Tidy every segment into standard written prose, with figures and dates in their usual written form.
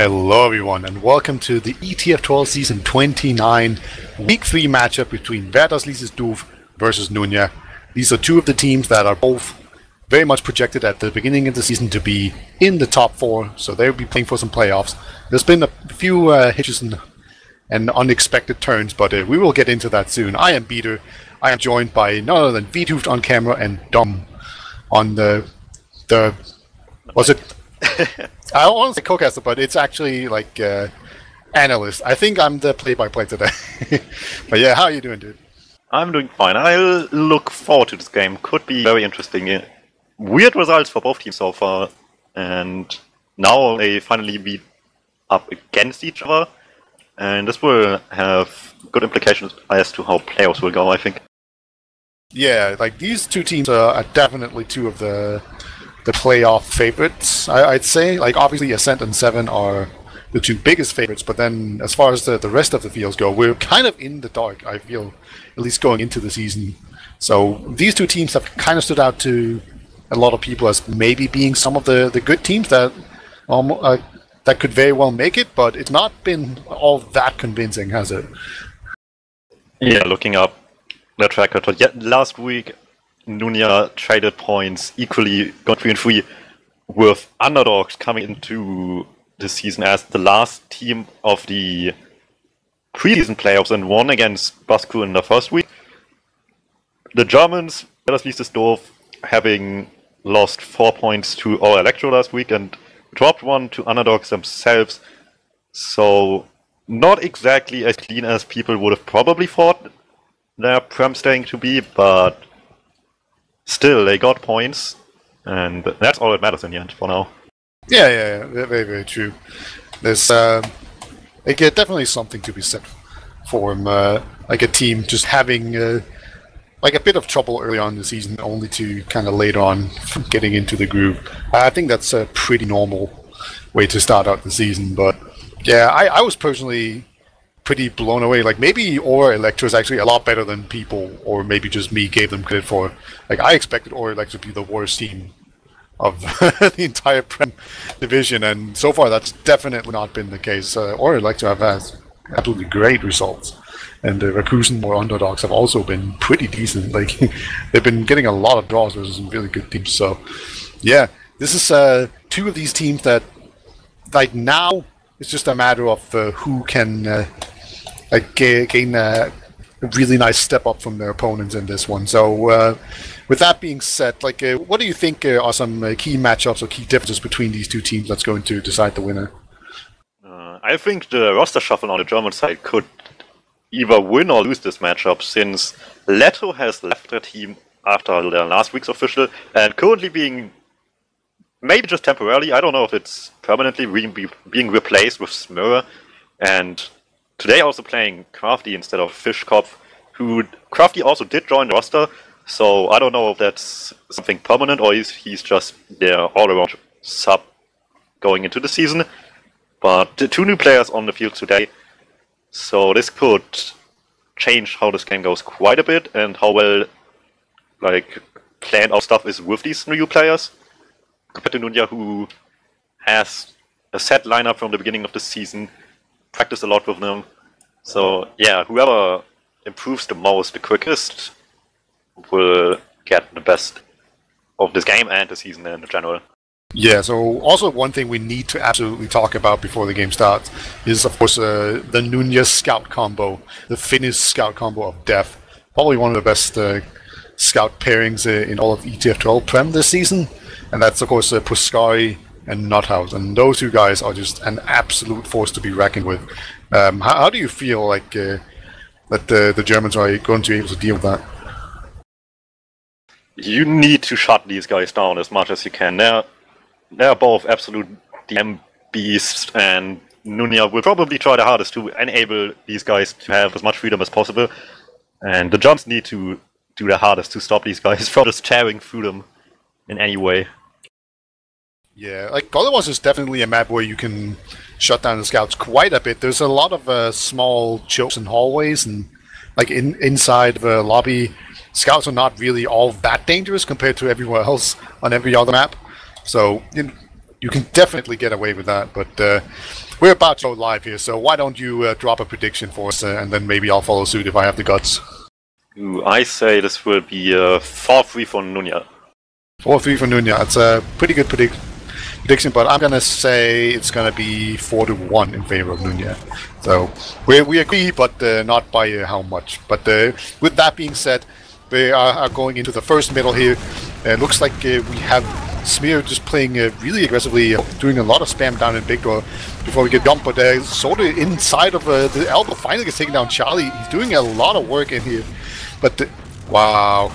Hello everyone and welcome to the ETF2L Season 29 Week 3 matchup between Wiethoofd liest doof versus Nunya. These are two of the teams that are both very much projected at the beginning of the season to be in the top 4, so they'll be playing for some playoffs. There's been a few hitches and unexpected turns, but we will get into that soon. I am Beater. I am joined by none other than Wiethoofd on camera and DuMmTm on the was it? I don't want to say co-caster, but it's actually like analyst. I think I'm the play-by-play today. But yeah, how are you doing, dude? I'm doing fine. I look forward to this game. Could be very interesting. Weird results for both teams so far, and now they finally beat up against each other, and this will have good implications as to how playoffs will go, I think. Yeah, like these two teams are definitely two of the playoff favorites, I'd say. Like obviously Ascent and Seven are the two biggest favorites, but then as far as the rest of the fields go, we're kind of in the dark, I feel, at least going into the season. So these two teams have kind of stood out to a lot of people as maybe being some of the good teams that that could very well make it, but it's not been all that convincing, has it? Yeah, looking up the track record. Yeah, last week Nunya traded points equally, gone 3-3, with underdogs coming into the season as the last team of the preseason playoffs and won against Basku in the first week. The Germans, Wiethoofd liest doof, having lost 4 points to our Electro last week and dropped one to underdogs themselves, so not exactly as clean as people would have probably thought their Prem staying to be, but still, they got points, and that's all that matters in the end for now. Yeah, very, very true. There's definitely something to be said for like a team just having like a bit of trouble early on in the season, only to kind of later on getting into the groove. I think that's a pretty normal way to start out the season, but yeah, I was personally pretty blown away. Like maybe Aura Electro is actually a lot better than people, or maybe just me, gave them credit for. Like I expected Aura Electro to be the worst team of the entire Prem division, and so far that's definitely not been the case. Aura Electro have had absolutely great results, and the Rakusen or underdogs have also been pretty decent. Like they've been getting a lot of draws versus some really good teams. So yeah, this is two of these teams that like now it's just a matter of who can gain a really nice step up from their opponents in this one. So with that being said, like what do you think are some key matchups or key differences between these two teams that's going to decide the winner? I think the roster shuffle on the German side could either win or lose this matchup, since Leto has left their team after their last week's official, and currently being, maybe just temporarily, I don't know if it's permanently, being replaced with Smurr, and today also playing Crafty instead of Fishkopf, who Crafty also did join the roster, so I don't know if that's something permanent or he's just their all-around sub going into the season. But the two new players on the field today, so this could change how this game goes quite a bit and how well like planned our stuff is with these new players, compared to Nunya, who has a set lineup from the beginning of the season, practice a lot with them. So yeah, whoever improves the most, the quickest, will get the best of this game and the season in general. Yeah, so also one thing we need to absolutely talk about before the game starts is, of course, the Nunya Scout combo, the Finnish Scout combo of death. Probably one of the best Scout pairings in all of ETF2L Prem this season, and that's, of course, Puskari and Nuthouse, and those two guys are just an absolute force to be reckoned with. How do you feel like that the Germans are going to be able to deal with that? You need to shut these guys down as much as you can. They're both absolute DM beasts, and Nunya will probably try the hardest to enable these guys to have as much freedom as possible, and the Germans need to do their hardest to stop these guys from just tearing through them in any way. Yeah, like Otherwise is definitely a map where you can shut down the scouts quite a bit. There's a lot of small chokes and hallways, and like inside the lobby, scouts are not really all that dangerous compared to everywhere else on every other map. So you can definitely get away with that. But we're about to go live here, so why don't you drop a prediction for us, and then maybe I'll follow suit if I have the guts. Ooh, I say this will be 4-3 for Nunya. 4-3 for Nunya. That's a pretty good prediction, but I'm gonna say it's gonna be 4-1 in favor of Nunya. So we agree, but not by how much. But with that being said, we are going into the first middle here. It looks like we have Smear just playing really aggressively, doing a lot of spam down in big door before we get dumped. But sort of inside of the elbow finally gets taken down. Charlie, he's doing a lot of work in here. But wow.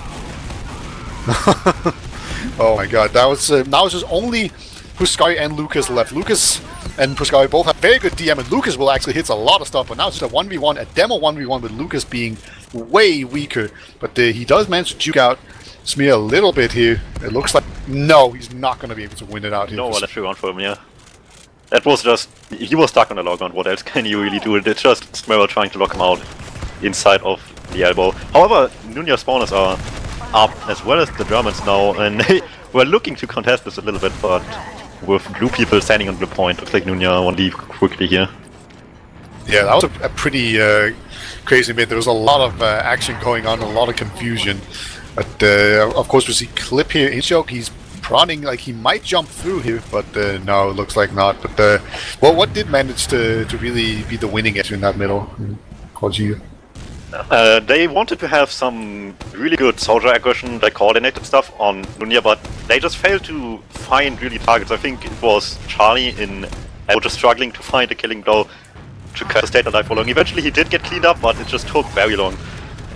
Oh my god, that was now it's just only Puskari and Lucas left. Lucas and Puskari both have very good DM, and Lucas will actually hit a lot of stuff, but now it's just a 1v1, a demo 1v1 with Lucas being way weaker. But he does manage to juke out Smear a little bit here. It looks like, no, he's not going to be able to win it out here. No, that's true on for him, yeah. That was just, he was stuck on the log on. What else can you really do? It's just Smear trying to lock him out inside of the elbow. However, Nunya spawners are up as well as the Germans now, and they were looking to contest this a little bit, but with blue people standing on the point, looks like Nunya won leave quickly here. Yeah, that was a pretty crazy bit. There was a lot of action going on, a lot of confusion. But of course, we see Clip here in choke. He's prodding like he might jump through here, but no, it looks like not. But well, what did manage to really be the winning edge in that middle? They wanted to have some really good soldier aggression, like coordinated stuff on Nunya, but they just failed to find really targets. I think it was Charlie in just struggling to find a killing blow to stay alive for long. Eventually he did get cleaned up, but it just took very long.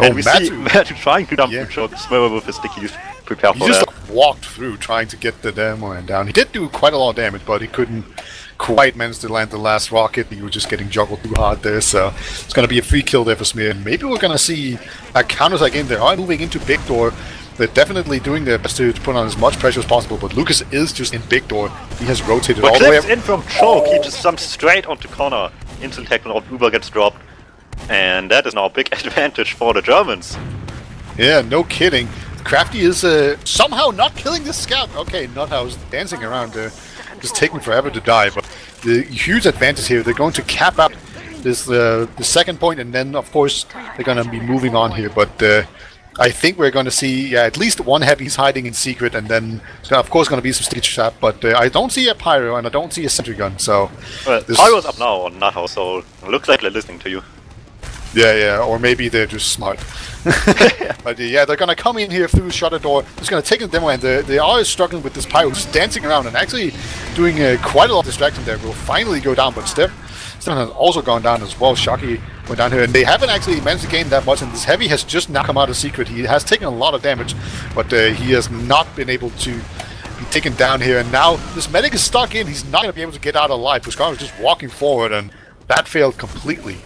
And we see Matthew trying to dump the choke, Smear with his stickies, prepare for that. He just walked through trying to get the demo man down. He did do quite a lot of damage, but he couldn't quite manage to land the last rocket. He was just getting juggled too hard there, so it's going to be a free kill there for Smear. And maybe we're going to see a counterattack in there. They are moving into big door. They're definitely doing their best to put on as much pressure as possible, but Lucas is just in big door. He has rotated all the way up. In from choke, he just jumps straight onto corner. Instant tackle out, Uber gets dropped. And that is now a big advantage for the Germans. Yeah, no kidding. Crafty is somehow not killing this scout. Okay, Nuthouse dancing around there, just taking forever to die. But the huge advantage here, they're going to cap out this the second point, and then of course they're going to be moving on here. But I think we're going to see at least one heavy's hiding in secret, and then of course going to be some sticky trap. But I don't see a pyro and I don't see a sentry gun. So pyro's up now on Nuthouse, so it looks like they're listening to you. Yeah, or maybe they're just smart. But yeah, they're gonna come in here through the shutter door. Just gonna take the demo, and they are struggling with this pyro, just dancing around and actually doing quite a lot of distraction there. Will finally go down, but Stefan has also gone down as well. Shocky went down here, and they haven't actually managed to gain that much. And this heavy has just now come out of secret. He has taken a lot of damage, but he has not been able to be taken down here. And now this medic is stuck in. He's not gonna be able to get out alive. Puskar was just walking forward, and that failed completely.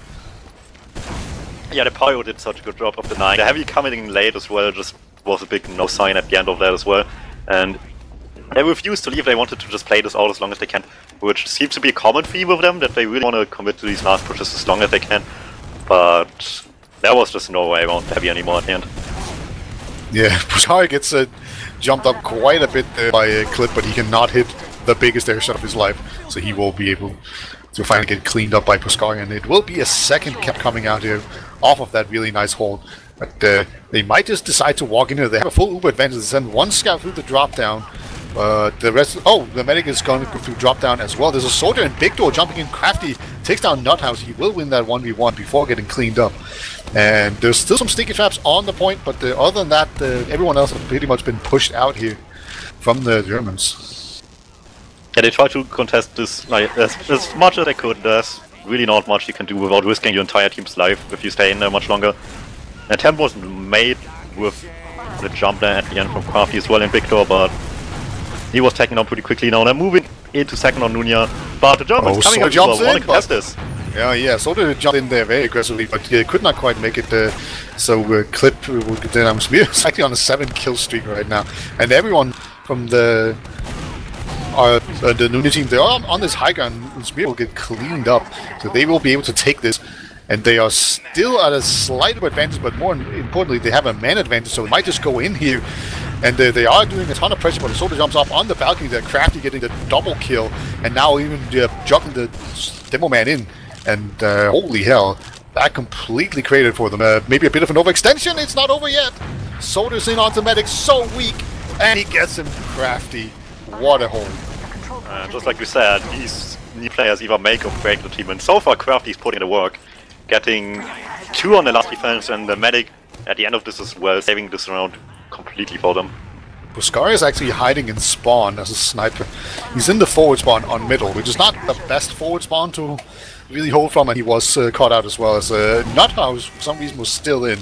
Yeah, the pyro did such a good job of denying. The heavy coming in late as well just was a big no sign at the end of that as well. And they refused to leave. They wanted to just play this out as long as they can, which seems to be a common theme with them, that they really want to commit to these last pushes as long as they can. But there was just no way around heavy anymore at the end. Yeah, Puskar gets jumped up quite a bit by a clip, but he cannot hit the biggest air shot of his life, so he will be able to finally get cleaned up by Puskar, and it will be a second kept coming out here off of that really nice hold. But they might just decide to walk in here. They have a full Uber advantage. They send one scout through the drop down, but the rest... Oh, the medic is going to go through drop down as well. There's a soldier in big door jumping in. Crafty takes down Nuthouse. He will win that 1v1 before getting cleaned up. And there's still some sticky traps on the point, but other than that, everyone else has pretty much been pushed out here from the Germans. Yeah, they try to contest this like as much as they could. There's really not much you can do without risking your entire team's life if you stay in there much longer. An attempt was made with the jump there at the end from Crafty as well in big door, but he was taken out pretty quickly. Now they're moving into second on Nunya, but the Germans coming up want to contest this. Yeah, Soldier jumped in there very aggressively, but he could not quite make it. So Clip will get down. Smear is actually on a 7-kill streak right now, and everyone from the Nunya team, they're all on this high ground. Smear will get cleaned up, so they will be able to take this. And they are still at a slight advantage, but more importantly, they have a man advantage, so they might just go in here And they are doing a ton of pressure, but the soldier jumps up on the balcony. They're Crafty getting the double kill, and now even jumping the demo man in. And holy hell, that completely created for them. Maybe a bit of an overextension. It's not over yet. Soldier's in onto Medic, so weak, and he gets him Crafty. What a hold. Just like we said, these new players either make or break the team, and so far Crafty's putting in the work, getting 2 on the last defense, and the Medic at the end of this as well, saving this round completely for them. Puskari is actually hiding in spawn as a sniper. He's in the forward spawn on middle, which is not the best forward spawn to really hold from, and he was caught out as well as Nunya, who for some reason was still in.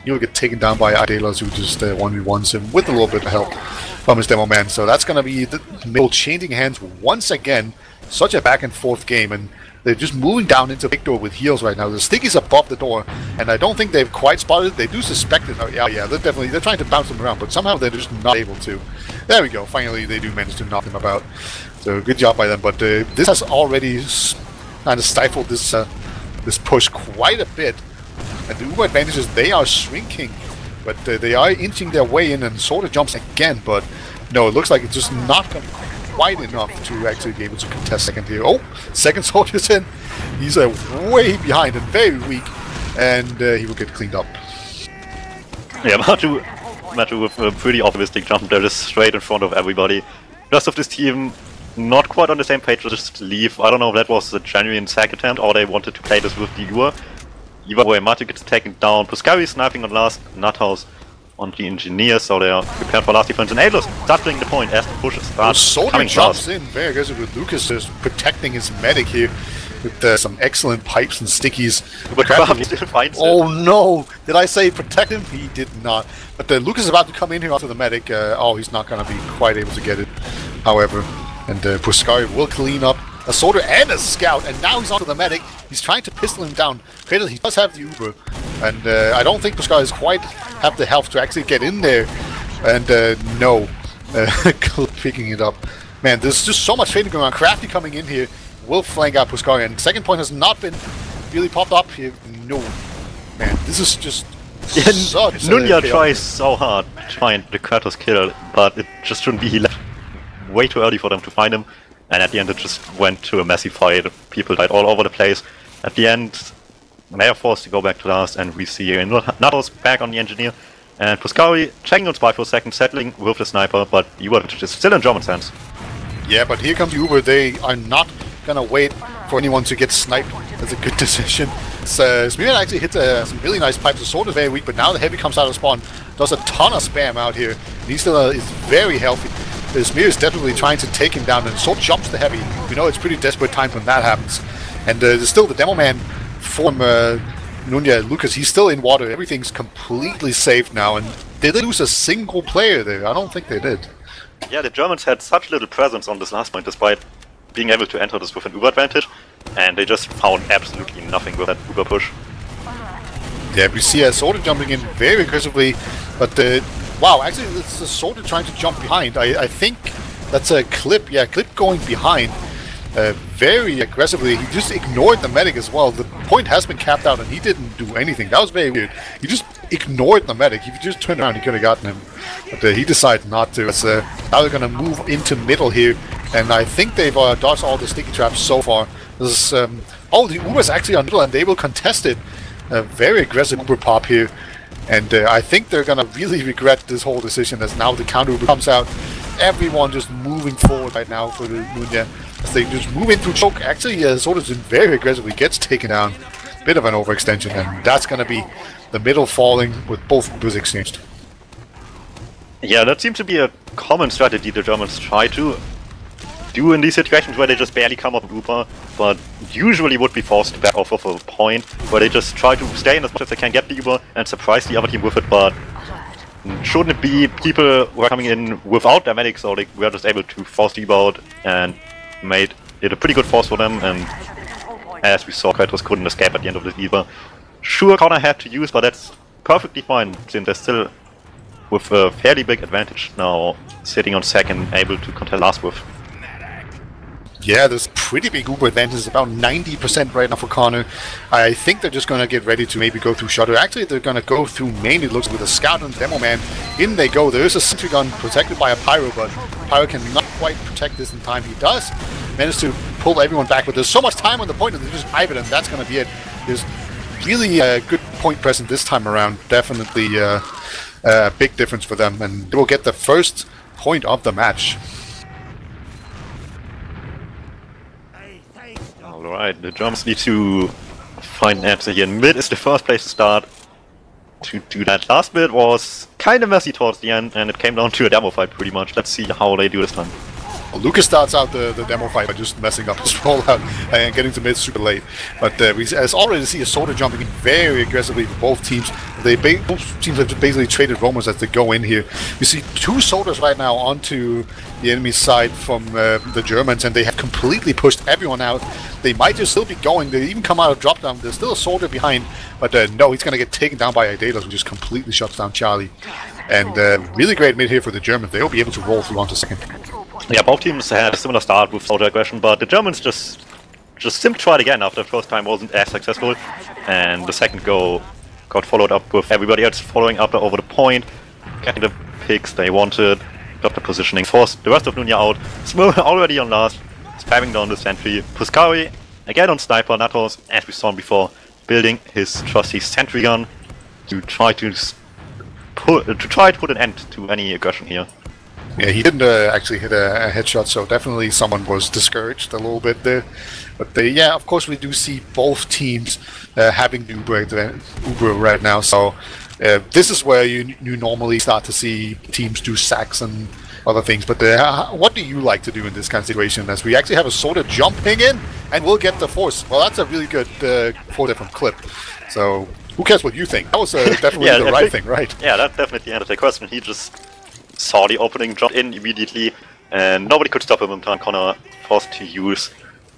He will get taken down by Adelas, who just 1v1s him with a little bit of help from his demo man. So that's going to be the middle changing hands once again. Such a back and forth game, and they're just moving down into big door with heals right now. The Sticky's above the door, and I don't think they've quite spotted it. They do suspect it. Oh, yeah, they're trying to bounce them around, but somehow they're just not able to. There we go. Finally, they do manage to knock them about. So good job by them. But this has already kind of stifled this this push quite a bit. And the Uber advantages, they are shrinking, but they are inching their way in, and sort of jumps again. But no, it looks like it's just not going to be quite enough to actually be able to contest second here. Oh, second soldier's in. He's way behind and very weak, and he will get cleaned up. Yeah, Matu with a pretty optimistic jump there, just straight in front of everybody. The rest of this team not quite on the same page to just leave. I don't know if that was a genuine sack attempt or they wanted to play this with the Uber. Either way, Matu gets taken down. Puskari sniping on last, Nuthouse on the engineer, so they are prepared for last defense. And Alos starts playing the point as the push starts coming jumps fast. in very aggressive with Lucas just protecting his medic here with some excellent pipes and stickies. But Crafty still finds Oh no! Did I say protect him? He did not. But Lucas is about to come in here after the medic. Oh, he's not going to be quite able to get it, however. And Puskari will clean up a soldier and a scout, and now he's onto the medic. He's trying to pistol him down. Cradle, he does have the Uber, and I don't think Puskari is quite have the health to actually get in there. And no, picking it up. Man, there's just so much fading going on. Crafty coming in here will flank out Puskari, and second point has not been really popped up here. No, man, this is just such Nunya tries so hard to find the Kratos kill, but it just shouldn't be. He left way too early for them to find him. And at the end it just went to a messy fight. People died all over the place. At the end, they are forced to go back to last, and we see Nados back on the engineer. And Puskari checking on spy for a second, settling with the sniper, but Uber is still in German's hands. Yeah, but here comes Uber. They are not gonna wait for anyone to get sniped. That's a good decision. Smear actually hits some really nice pipes. The sword is very weak, but now the heavy comes out of spawn. Does a ton of spam out here. And he still is very healthy. Smear is definitely trying to take him down, and so jumps the heavy. We know it's pretty desperate time when that happens. And there's still the demo man from Nunya Lucas. He's still in water. Everything's completely safe now. And did they lose a single player there? I don't think they did. Yeah, the Germans had such little presence on this last point, despite being able to enter this with an Uber advantage, and they just found absolutely nothing with that Uber push. Yeah, we see a soldier jumping in very aggressively, but wow, actually it's a soldier trying to jump behind. I think that's a Clip. Yeah, Clip going behind very aggressively. He just ignored the medic as well. The point has been capped out and he didn't do anything. That was very weird. He just ignored the medic. If he just turned around, he could have gotten him. But he decided not to. Now they're going to move into middle here, and I think they've dodged all the sticky traps so far. This, oh, the Uber's actually on middle and they will contest it. A very aggressive Uber pop here. And I think they're going to really regret this whole decision as now the counter Uber comes out. Everyone just moving forward right now for the Nunya. As they just move into choke. Actually, Soda's very aggressively gets taken down. Bit of an overextension, and that's going to be the middle falling with both Ubers exchanged. Yeah, that seems to be a common strategy the Germans try to do in these situations where they just barely come up with Uber, but usually would be forced to back off of a point where they just try to stay in as much as they can, get the Uber, and surprise the other team with it. But shouldn't it be people who are coming in without their medics, so they were just able to force the Uber out and made it a pretty good force for them? And as we saw, Kratos couldn't escape at the end of the Uber. Sure, Connor had to use, but that's perfectly fine since they're still with a fairly big advantage now, sitting on second, able to contest last with. Yeah, there's pretty big Uber advantage. It's about 90% right now for Connor. I think they're just going to get ready to maybe go through Shutter. Actually, they're going to go through main, it looks, with a Scout and Demo Man. In they go. There is a Sentry Gun protected by a Pyro, but Pyro cannot quite protect this in time. He does manage to pull everyone back, but there's so much time on the point that they just hive it, and that's going to be it. There's really a good point present this time around. Definitely a big difference for them, and they will get the first point of the match. Alright, the Germans need to find an answer here. Mid is the first place to start. To do that last bit was kind of messy towards the end, and it came down to a demo fight pretty much. Let's see how they do this time. Well, Lucas starts out the demo fight by just messing up his rollout and getting to mid super late. But we already see a Soda jumping in very aggressively for both teams. Both teams have basically traded roamers as they go in here. We see two Sodas right now onto the enemy side from the Germans, and they have completely pushed everyone out. They might just still be going. They even come out of drop down. There's still a Soda behind, but no, he's going to get taken down by Idalos, who just completely shuts down Charlie. And really great mid here for the Germans. They'll be able to roll through onto second. Yeah, both teams had a similar start with Soda aggression, but the Germans just simply tried again after the first time wasn't as successful, and the second go got followed up with everybody else following up over the point, getting the picks they wanted, got the positioning, forced the rest of Nunya out. Smurl already on last, spamming down the sentry. Puskari again on sniper. Natos, as we saw before, building his trusty sentry gun to try to put an end to any aggression here. Yeah, he didn't actually hit a headshot, so definitely someone was discouraged a little bit there. But yeah, of course we do see both teams having Uber right now, so this is where you normally start to see teams do sacks and other things. But what do you like to do in this kind of situation, as we actually have a Soda jumping in and we'll get the force? Well, that's a really good force from Clip. So who cares what you think? That was definitely yeah, the right thing, right? Yeah, that definitely answered the question. He just saw the opening, jumped in immediately, and nobody could stop him in time. Connor forced to use.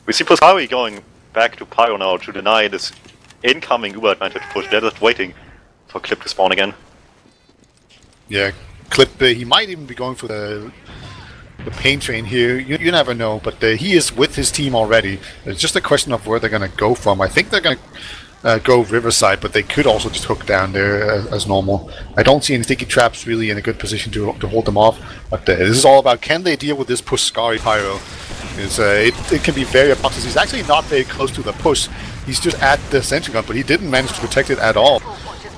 We see Puskari going back to Pyro now to deny this incoming Uber advantage push. They're just waiting for Clip to spawn again. Yeah, Clip, he might even be going for the pain train here. You never know, but he is with his team already. It's just a question of where they're going to go from. I think they're going to go Riverside, but they could also just hook down there as normal. I don't see any sticky traps really in a good position to hold them off, but this is all about, can they deal with this Puskari Pyro? It can be very obnoxious. He's actually not very close to the push. He's just at the sentry gun, but he didn't manage to protect it at all.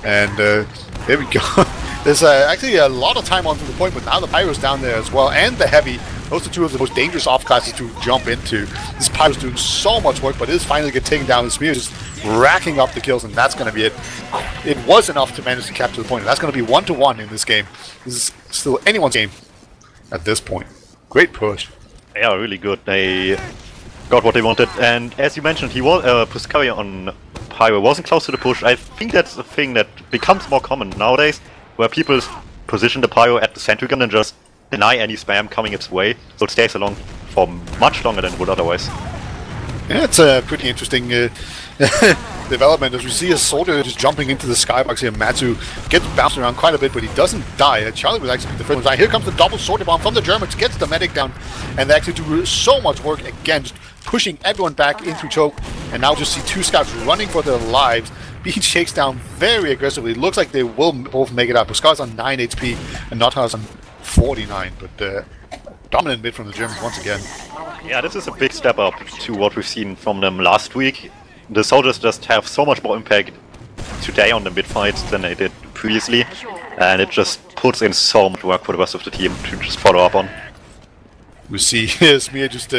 And there we go. There's actually a lot of time onto the point, but now the Pyro's down there as well, and the Heavy. Those are two of the most dangerous off-classes to jump into. This Pyro's doing so much work, but it is finally get taken down. The Spear is just racking up the kills, and that's going to be it. It was enough to manage to capture the point. That's going to be 1-1 in this game. This is still anyone's game at this point. Great push. Yeah, really good. They got what they wanted, and as you mentioned, he was Puskari on Pyro wasn't close to the push. I think that's a thing that becomes more common nowadays, where people position the Pyro at the sentry gun and just deny any spam coming its way, so it stays along for much longer than it would otherwise. Yeah, it's a pretty interesting development, as we see a Soldier just jumping into the skybox here. Matsu gets bounced around quite a bit, but he doesn't die. Charlie would actually be the first one to die. Here comes the double Soldier bomb from the Germans, gets the medic down, and they actually do so much work again, just pushing everyone back into choke. And now just see two scouts running for their lives, being chased down very aggressively. It looks like they will both make it out. Puskari's on 9 HP and Notha's on 49, but dominant mid from the Germans once again. Yeah, this is a big step up to what we've seen from them last week. The soldiers just have so much more impact today on the mid fights than they did previously, and it just puts in so much work for the rest of the team to just follow up on. We see Smear just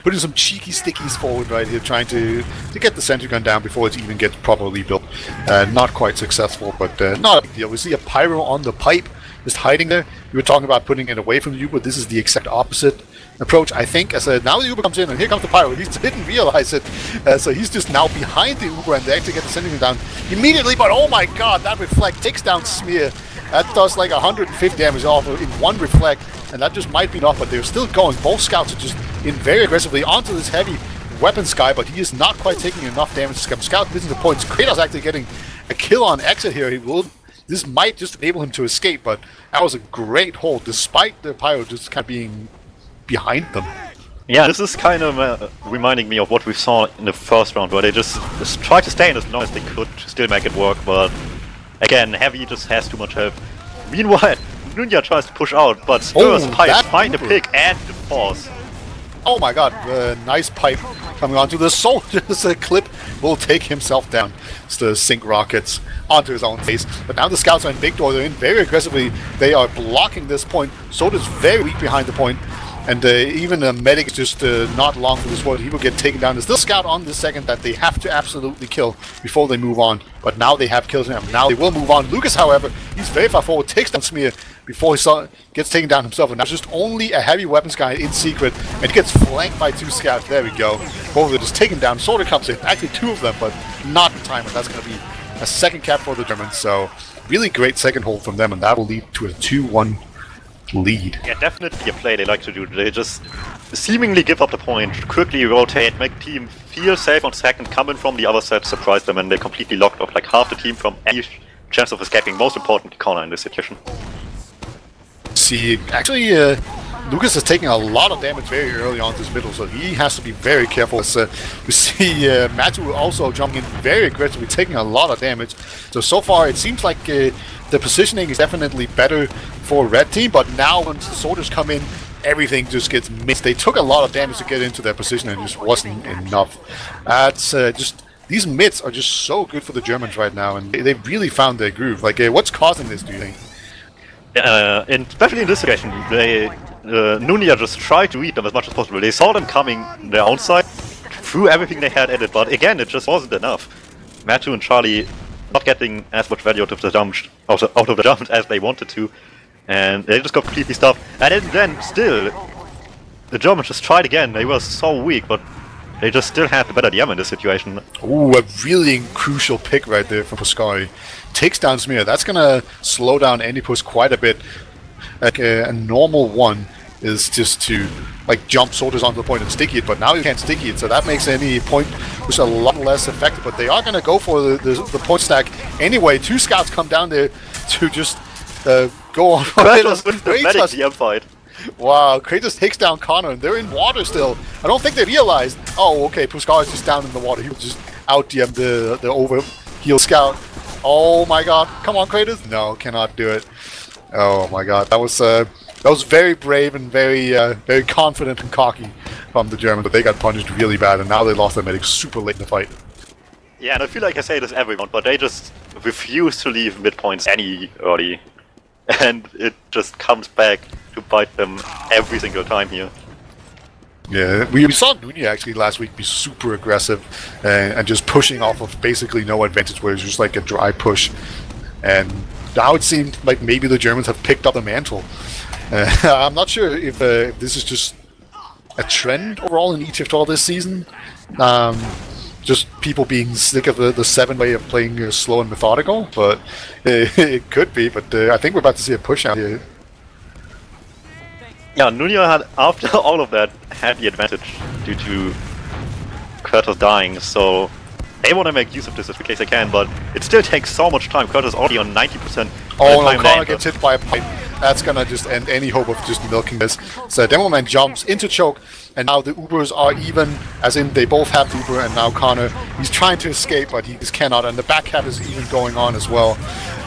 putting some cheeky stickies forward right here, trying to get the sentry gun down before it even gets properly built. Not quite successful, but not a big deal. We see a Pyro on the pipe, just hiding there. We were talking about putting it away from the Uber. This is the exact opposite approach, I think. As now the Uber comes in, and here comes the Pyro. He didn't realize it, so he's just now behind the Uber, and they actually get the sentry gun down immediately. But oh my god, that reflect takes down Smear. That does like 150 damage off in one reflect, and that just might be enough, but they're still going. Both scouts are just in very aggressively onto this heavy weapons guy, but he is not quite taking enough damage to come. Scout missing the points. Kratos actually getting a kill on exit here. This might just enable him to escape, but that was a great hold, despite the Pyro just kind of being behind them. Yeah, this is kind of reminding me of what we saw in the first round, where they just tried to stay in as long as they could to still make it work, but again, Heavy just has too much health. Meanwhile, Nunya tries to push out, but Spurs find a pick and the force. Oh my god, nice pipe coming onto the Soldier's clip will take himself down. It's the Sync Rockets onto his own face. But now the Scouts are in big door, they're in very aggressively. They are blocking this point. Soldier's very weak behind the point. And even the medic is just not long for this world. He will get taken down. There's still Scout on this second that they have to absolutely kill before they move on. But now they have kills him. Now they will move on. Lucas, however, he's very far forward, takes down Smear before he gets taken down himself. And now just only a heavy weapons guy in secret. And he gets flanked by 2 Scouts. There we go. Both of them just taken down. Soldier comes in. Actually 2 of them, but not in time. And that's going to be a second cap for the Germans. So really great second hold from them. And that will lead to a 2-1 lead. Yeah, definitely a play they like to do. They just seemingly give up the point, quickly rotate, make the team feel safe on second, come in from the other side, surprise them, and they completely locked off like half the team from any chance of escaping. Most importantly, corner in this situation. See, actually, Lucas is taking a lot of damage very early on this middle, so he has to be very careful. As, we see Matthew also jumping in very aggressively, taking a lot of damage. So far, it seems like the positioning is definitely better for Red Team, but now when the soldiers come in, everything just gets missed. They took a lot of damage to get into their position and it just wasn't enough. It's just these mids are just so good for the Germans right now, and they really found their groove. Like, what's causing this, do you think? Especially in this situation, they Nunya just tried to read them as much as possible. They saw them coming their own side, threw everything they had at it, but again, it just wasn't enough. Matthew and Charlie not getting as much value out of the jumps as they wanted to, and they just got completely stuffed. And then still, the Germans just tried again. They were so weak, but they just still had the better DM in this situation. Ooh, a really crucial pick right there from Pascari. Takes down Smear. That's gonna slow down any push quite a bit. Like a normal one is just to like jump soldiers onto the point and sticky it, but now you can't sticky it, so that makes any point push a lot less effective. But they are gonna go for the point stack anyway. 2 Scouts come down there to just go on. Kratos wins the medic DM fight. Wow, Kratos takes down Connor, and they're in water still. I don't think they realized. Oh, okay, Puskar is just down in the water. He will just out DM the over heal Scout. Oh my god, come on Kratos! No, cannot do it. Oh my god, that was very brave and very very confident and cocky from the Germans, but they got punished really bad, and now they lost their medic super late in the fight. Yeah, and I feel like I say this every round, but they just refuse to leave midpoints any early, and it just comes back to bite them every single time here. Yeah, we saw Nunya actually last week be super aggressive and just pushing off of basically no advantage, where it's just like a dry push. And now it seemed like maybe the Germans have picked up the mantle. I'm not sure if this is just a trend overall in ETF2L this season. Just people being sick of the 7 way of playing slow and methodical, but it could be. But I think we're about to see a push out here. Yeah, Nunya had, after all of that, had the advantage due to Kratos dying, so they want to make use of this as quickly as they can, but it still takes so much time. Kratos already on 90%. Oh no, Connor gets hit by a pipe. That's gonna just end any hope of just milking this. So Demoman jumps into choke, and now the Ubers are even, as in they both have Uber, and now Connor, he's trying to escape, but he just cannot, and the back cap is even going on as well,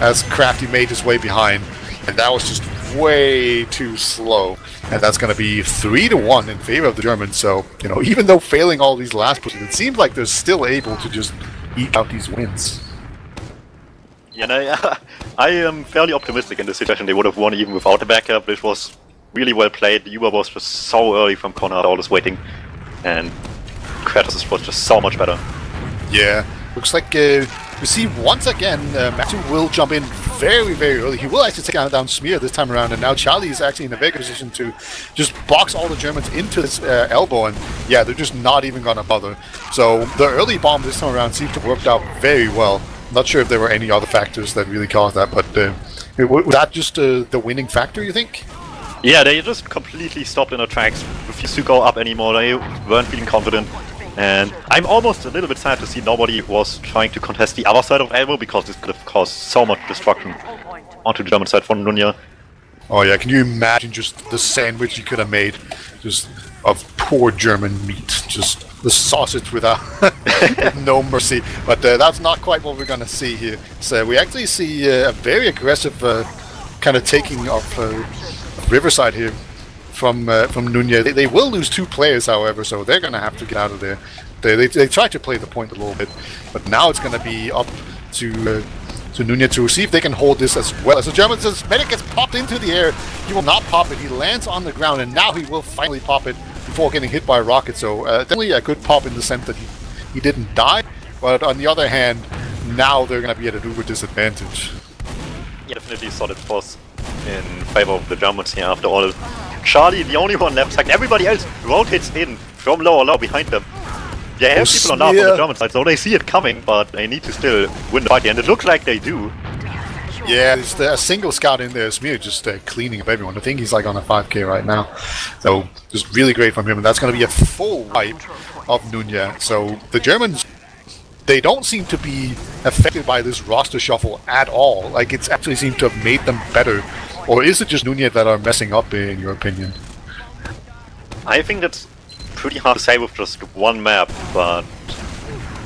as Crafty made his way behind, and that was just way too slow. And that's going to be 3-1 in favor of the Germans. So, you know, even though failing all these last pushes, it seems like they're still able to just eke out these wins. Yeah, no, I am fairly optimistic in this situation. They would have won even without the backup. This was really well played. The Uber was just so early from Connor, all this waiting, and Kratos was just so much better. Yeah, looks like we see once again Matthew will jump in very, very early. He will actually take down Smear this time around, and now Charlie is actually in a very good position to just box all the Germans into his elbow, and yeah, they're just not even gonna bother. So the early bomb this time around seems to have worked out very well. Not sure if there were any other factors that really caused that, but was that just the winning factor, you think? Yeah, they just completely stopped in their tracks, refused to go up anymore. They weren't feeling confident. And I'm almost a little bit sad to see nobody was trying to contest the other side of Elbow, because this could have caused so much destruction onto the German side from Nunya. Oh yeah, can you imagine just the sandwich you could have made? Just of poor German meat, just the sausage without with no mercy. But that's not quite what we're going to see here. So we actually see a very aggressive kind of taking of Riverside here from Nunya. They will lose 2 players, however, so they're going to have to get out of there. They try to play the point a little bit, but now it's going to be up to Nunya to see if they can hold this as well. As the German says, medic gets popped into the air. He will not pop it. He lands on the ground, and now he will finally pop it before getting hit by a rocket. So definitely a good pop in the sense that he didn't die. But on the other hand, now they're going to be at an uber disadvantage. Yeah, definitely solid force in favor of the Germans here. After all, Charlie, the only one left, like everybody else, rotates in from low behind them. They have people on the German side, so they see it coming, but they need to still win the fight, and it looks like they do. Yeah, there's a single scout in there, Smear, just cleaning up everyone. I think he's like on a 5k right now. So, just really great from him, and that's going to be a full wipe of Nunya. So, the Germans, they don't seem to be affected by this roster shuffle at all. Like, it's actually seemed to have made them better. Or is it just Nunya that are messing up, in your opinion? I think that's pretty hard to say with just one map, but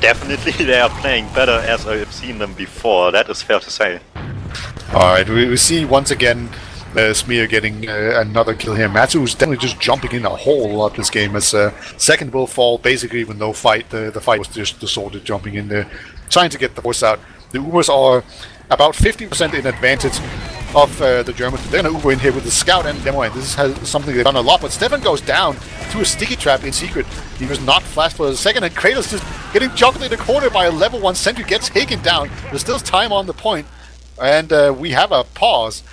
definitely they are playing better as I've seen them before. That is fair to say. Alright, we see once again Smear getting another kill here. Matsu's definitely just jumping in a whole lot this game, as second will fall basically with no fight. The fight was just the soldier jumping in there, trying to get the force out. The Ubers are about 50% in advantage of the Germans. They're going to Uber in here with the scout and demo, and this is something they've done a lot. But Stefan goes down to a sticky trap in secret. He was not flashed for a second, and Kratos just getting jumped in the corner by a level 1 sentry, gets taken down. There's still time on the point, and we have a pause.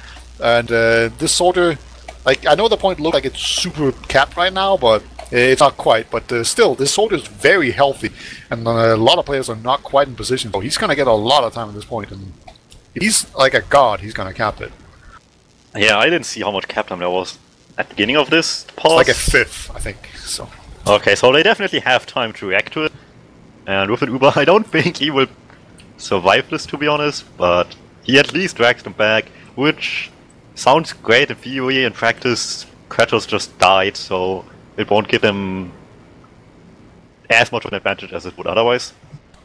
And this soldier, like, I know the point looks like it's super capped right now, but it's not quite. But still, this soldier is very healthy, and a lot of players are not quite in position. So he's going to get a lot of time at this point, and he's like a god. He's going to cap it. Yeah, I didn't see how much cap time there was at the beginning of this pause. It's like a fifth, I think. So. Okay, so they definitely have time to react to it. And with an Uber, I don't think he will survive this, to be honest, but he at least drags them back, which sounds great in theory. In practice, Kratos just died, so it won't give him as much of an advantage as it would otherwise.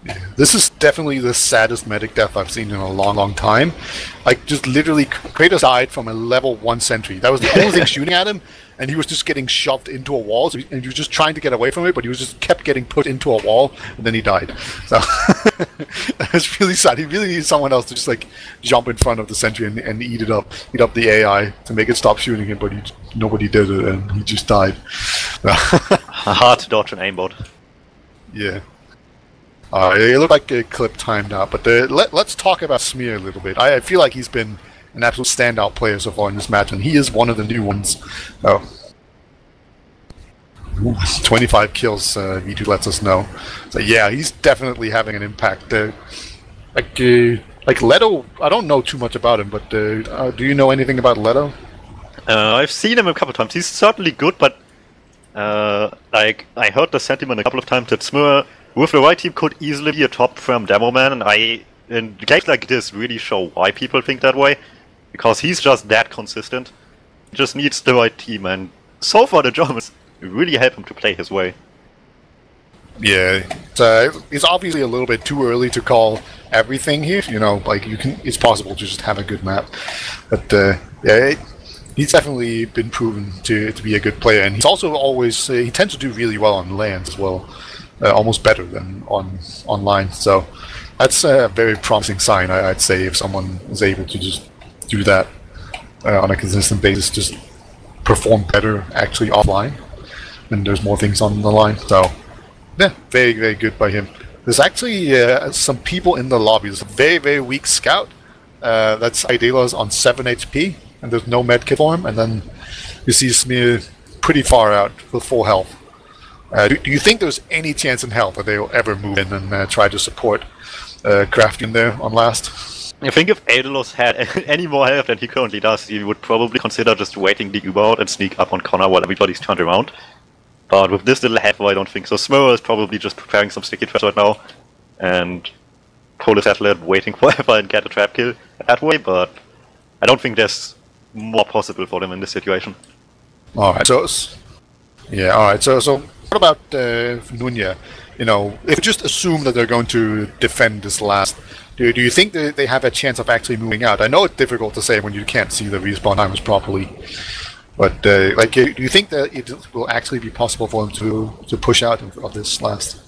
Yeah. This is definitely the saddest medic death I've seen in a long time. Like, just literally, Kratos died from a level 1 sentry. That was the only thing shooting at him, and he was just getting shoved into a wall, and he was just trying to get away from it, but he was just kept getting put into a wall, and then he died. So, it's really sad. He really needs someone else to just, like, jump in front of the sentry and eat up the AI to make it stop shooting him, but nobody did it, and he just died. Hard to dodge an aimbot. Yeah. It looked like a clip timed out, but let's talk about Smear a little bit. I feel like he's been an absolute standout player so far in this match, and he is one of the new ones. 25 kills, Wiethoofd lets us know. So yeah, he's definitely having an impact. Like Leto, I don't know too much about him, but do you know anything about Leto? I've seen him a couple of times. He's certainly good, but like I heard the sentiment a couple of times that Smur with the right team could easily be a top from DuMmTm, and in games like this really show why people think that way, because he's just that consistent. He just needs the right team, and so far the Germans really help him to play his way. Yeah, it's obviously a little bit too early to call everything here. You know, like it's possible to just have a good map, but yeah, he's definitely been proven to be a good player, and he's also always he tends to do really well on lands as well. Almost better than online, so that's a very promising sign, I'd say, if someone is able to just do that on a consistent basis, just perform better actually offline, and there's more things on the line. So yeah, very, very good by him. There's actually some people in the lobby. There's a very, very weak scout. That's Idela's on 7 HP, and there's no med kit for him, and then you see Smear pretty far out with full health. Do you think there's any chance in hell that they'll ever move in and try to support Crafty there on last? I think if Aedelos had any more health than he currently does, he would probably consider just waiting the Uber out and sneak up on Connor while everybody's turned around. But with this little health, I don't think so. Smurr is probably just preparing some sticky traps right now, and pull his athlete waiting forever and get a trap kill that way, but I don't think there's more possible for them in this situation. Alright, so Yeah, alright, so what about Nunya? You know, if you just assume that they're going to defend this last, do you think that they have a chance of actually moving out? I know it's difficult to say when you can't see the respawn timers properly, but like, do you think that it will actually be possible for them to push out of this last?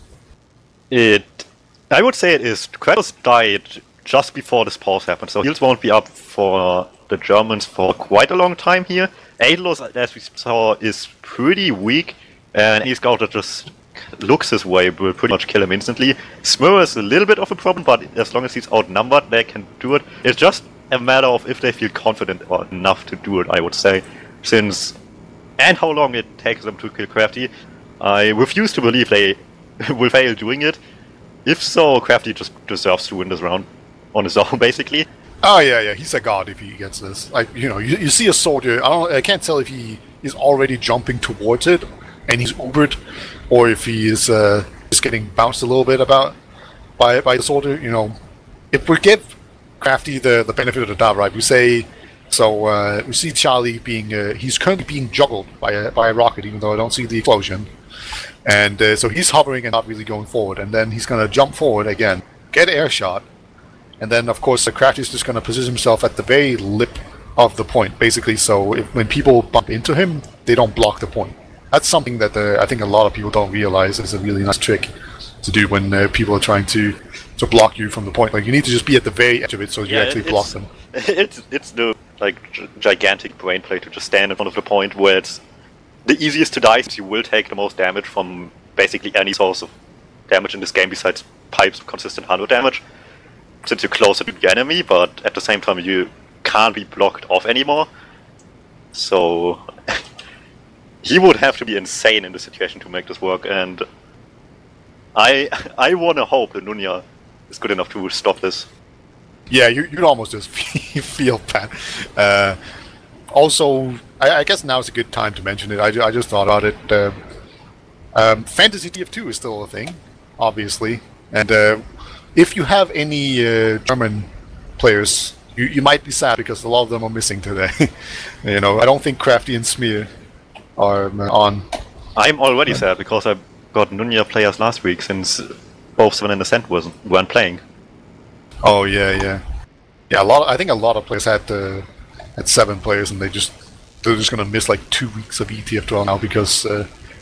I would say it is. Kratos died just before this pause happened, so heals won't be up for the Germans for quite a long time here. Aeolus, as we saw, is pretty weak, and any scout that just looks his way will pretty much kill him instantly. Smur is a little bit of a problem, but as long as he's outnumbered, they can do it. It's just a matter of if they feel confident enough to do it, I would say. And how long it takes them to kill Crafty. I refuse to believe they will fail doing it. If so, Crafty just deserves to win this round on his own, basically. Oh yeah, he's a god if he gets this. Like, you know, you see a soldier. I can't tell if he is already jumping towards it and he's ubered, or if he is just getting bounced a little bit about by the soldier. You know, if we give Crafty the benefit of the doubt, right? We say so. We see Charlie being he's currently being juggled by a rocket, even though I don't see the explosion. And so he's hovering and not really going forward, and then he's going to jump forward again, get air shot. And then, of course, the Crafty is just going to position himself at the very lip of the point, basically, so when people bump into him, they don't block the point. That's something that I think a lot of people don't realize is a really nice trick to do when people are trying to block you from the point. Like, you need to just be at the very edge of it so you actually block them. It's the gigantic brain play to just stand in front of the point where it's the easiest to die, since you will take the most damage from basically any source of damage in this game besides pipes of consistent 100 damage. Since you're closer to the enemy, but at the same time you can't be blocked off anymore. So he would have to be insane in this situation to make this work, and I wanna hope that Nunya is good enough to stop this. Yeah, you'd almost just feel bad. Also, I guess now is a good time to mention it. I just thought about it. Fantasy TF2 is still a thing, obviously, and if you have any German players, you might be sad because a lot of them are missing today. You know, I don't think Crafty and Smear are on. I'm already sad because I got Nunya players last week, since both Seven and Ascent weren't playing. Oh yeah. I think a lot of players had 7 players, and they're just gonna miss like 2 weeks of ETF2L now because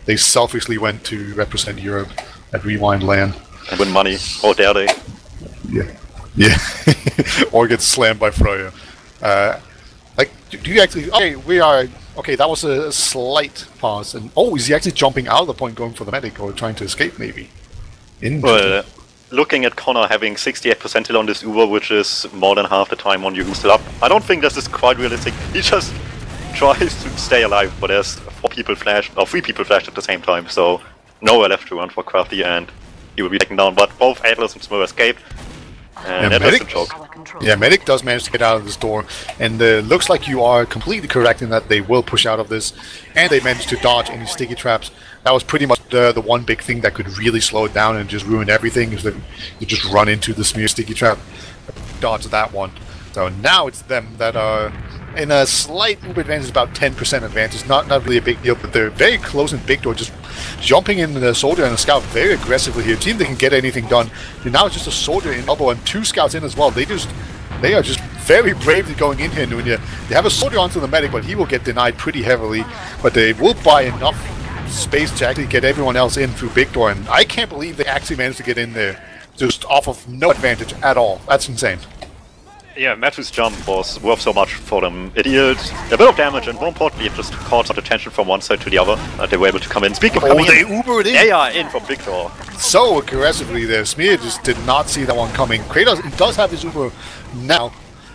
they selfishly went to represent Europe at Rewind LAN. And win money, or dare they? Yeah. Or get slammed by Freya. Like, do you actually... Okay, that was a slight pause. And is he actually jumping out of the point, going for the medic, or trying to escape, maybe? Well, looking at Connor having 68 percentile on this Uber, which is more than half the time on you who's still up, I don't think this is quite realistic. He just tries to stay alive, but there's 3 people flashed at the same time, so nowhere left to run for Crafty, and he will be taken down. But both Atlas and Smur escaped, and that was the joke. Yeah, Medic does manage to get out of this door, and looks like you are completely correct in that they will push out of this, and they managed to dodge any sticky traps. That was pretty much the one big thing that could really slow it down and just ruin everything, is that you just run into the Smear sticky trap, dodge that one. So now it's them that are in a slight Uber advantage, about 10% advantage, not really a big deal, but they're very close in big door, just jumping in the soldier and a scout very aggressively here. Team, they can get anything done. And now it's just a soldier in elbow and 2 scouts in as well. They are just very bravely going in here, Nunya. They have a soldier onto the medic, but he will get denied pretty heavily. But they will buy enough space to actually get everyone else in through big door. And I can't believe they actually managed to get in there just off of no advantage at all. That's insane. Yeah, Matthew's jump was worth so much for them. It dealt a bit of damage, and more importantly, it just caught attention from one side to the other. They were able to come in. Speaking of coming they Ubered in! Yeah, in from big door. So aggressively there. Smear just did not see that one coming. Kratos does have his Uber now.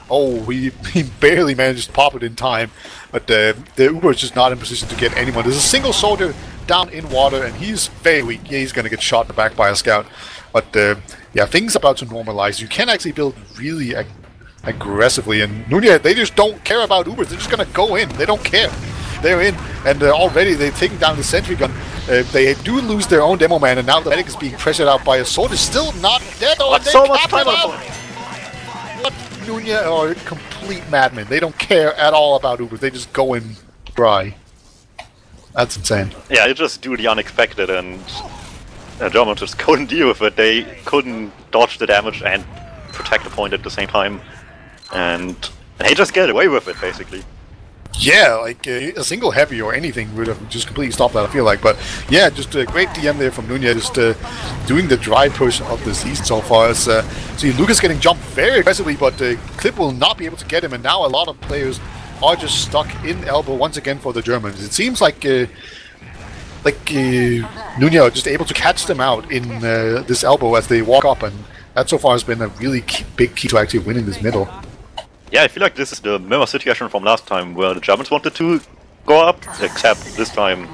He barely managed to pop it in time, but the Uber is just not in position to get anyone. There's a single soldier down in water, and he's very weak. Yeah, he's going to get shot in the back by a scout. But yeah, things are about to normalize. You can actually build really aggressively, and Nunya, they just don't care about Ubers. They're just gonna go in. They don't care. They're in, and already they've taken down the sentry gun. They do lose their own demo man, and now the medic is being pressured out by a soldier. Still not dead. But so much time on But Nunya are complete madmen. They don't care at all about Ubers. They just go in dry. That's insane. Yeah, you just do the unexpected, and German just couldn't deal with it. They couldn't dodge the damage and protect the point at the same time, and they just get away with it, basically. Yeah, like a single heavy or anything would have just completely stopped that, I feel like. But yeah, just a great DM there from Nunya, just doing the dry push of the season so far. See Lucas getting jumped very aggressively, but Clip will not be able to get him, and now a lot of players are just stuck in elbow once again for the Germans. It seems like Nunya are just able to catch them out in this elbow as they walk up, and that so far has been a really big key to actually winning this middle. Yeah, I feel like this is the mirror situation from last time, where the Germans wanted to go up, except this time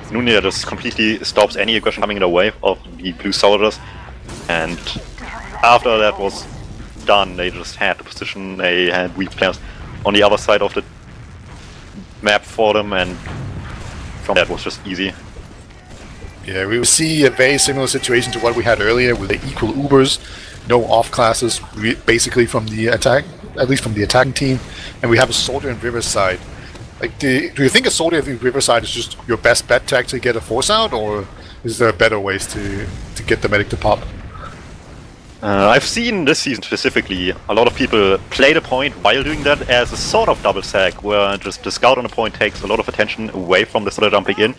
Nunya just completely stops any aggression coming in the way of the blue soldiers, and after that was done, they just had the position, they had weak players on the other side of the map for them, and from that was just easy. Yeah, we will see a very similar situation to what we had earlier with the equal Ubers, no off classes, basically from the attack, at least from the attacking team, and we have a soldier in Riverside. Like, do you think a soldier in Riverside is just your best bet to actually get a force out, or is there better ways to get the medic to pop? I've seen this season specifically a lot of people play the point while doing that as a sort of double sack, where just the scout on the point takes a lot of attention away from the soldier jumping in,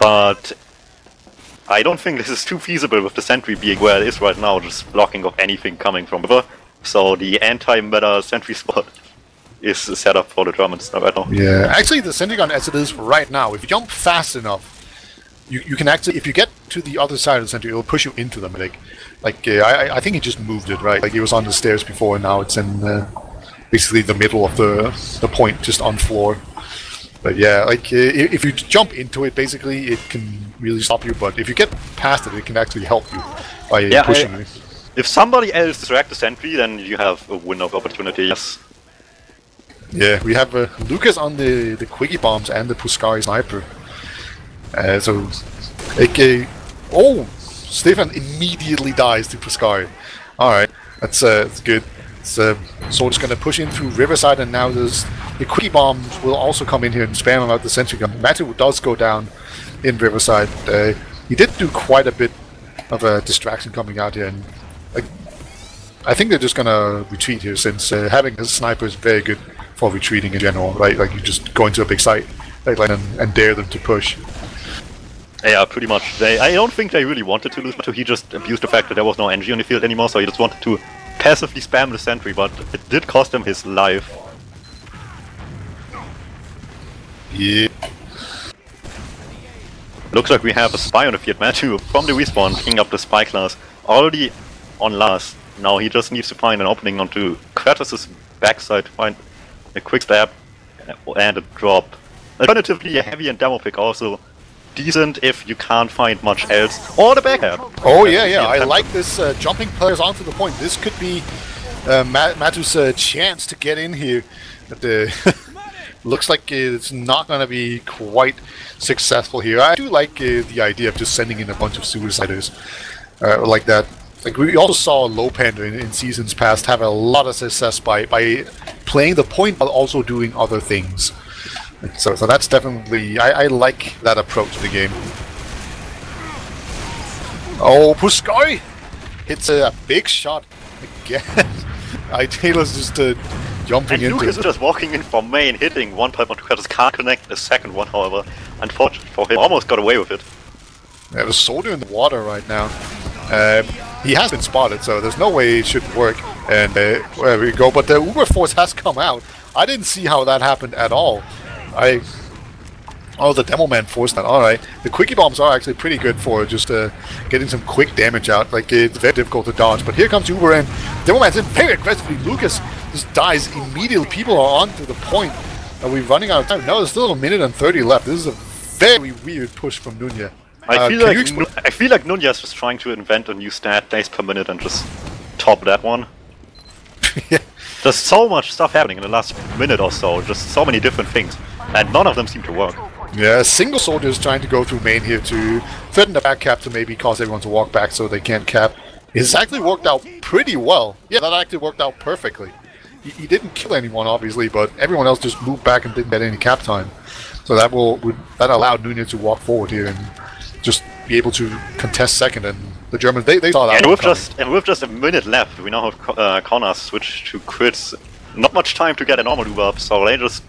but I don't think this is too feasible with the sentry being where it is right now, just blocking of anything coming from river. So the anti-meta sentry spot is set up for the Germans right now. Yeah, actually the sentry gun as it is right now, if you jump fast enough, you can actually, if you get to the other side of the sentry, it'll push you into the medic. Like, I think he just moved it, right? Like, he was on the stairs before, and now it's in basically the middle of the point, just on floor. But yeah, like, if you jump into it, basically, it can really stop you, but if you get past it, it can actually help you by pushing you. If somebody else distracts the sentry, then you have a window of opportunity, yes. Yeah, we have Lucas on the Quickie Bombs and the Puskari Sniper. So, like, oh! Stefan immediately dies to Puskari. Alright, that's good. So just gonna push in through Riverside, and now the Quickie Bombs will also come in here and spam him out the sentry gun. Matthew does go down in Riverside. He did do quite a bit of a distraction coming out here, and like, I think they're just gonna retreat here, since having a sniper is very good for retreating in general, right? Like, you just go into a big site and dare them to push. Yeah, pretty much. I don't think they really wanted to lose Matthew. He just abused the fact that there was no NG on the field anymore, so he just wanted to passively spam the sentry, but it did cost him his life. Yeah. Looks like we have a spy on the field. Matthew from the respawn picking up the spy class already on last. Now he just needs to find an opening onto Kratos' backside to find a quick stab and a drop. Alternatively, a heavy and demo pick also decent if you can't find much else. Or the backhand. Oh yeah, I like this jumping players onto the point. This could be Matu's chance to get in here. But looks like it's not going to be quite successful here. I do like the idea of just sending in a bunch of suiciders like that. Like, we also saw Lopander in seasons past have a lot of success by playing the point but also doing other things. So that's definitely, I like that approach to the game. Oh, Puskari hits a big shot again. Taylor's just jumping into it. Lucas is just walking in from main, hitting one pipe onto Kratos, can't connect the second one, however. Unfortunately for him, almost got away with it. Yeah, there's a soldier in the water right now. He has been spotted, so there's no way it should work. And there we go, but the Uber Force has come out. I didn't see how that happened at all. Oh, the Demo Man forced that. Alright. The Quickie Bombs are actually pretty good for just getting some quick damage out. Like, it's very difficult to dodge. But here comes Uber, and Demo Man's in very aggressively. Lucas just dies immediately. People are on to the point. Are we running out of time? No, there's still a minute and 30 left. This is a very weird push from Nunya. I feel like Nunya is just trying to invent a new stat, days per minute, and just top that one. Yeah. There's so much stuff happening in the last minute or so, just so many different things, and none of them seem to work. Yeah, single soldier is trying to go through main here to threaten the back cap to maybe cause everyone to walk back so they can't cap. It's actually worked out pretty well. Yeah, that actually worked out perfectly. He didn't kill anyone, obviously, but everyone else just moved back and didn't get any cap time. So that that allowed Nunya to walk forward here and just be able to contest second. And the Germans, they saw that. And with just a minute left, we now have Connor switch to crits. Not much time to get a normal move up, so they just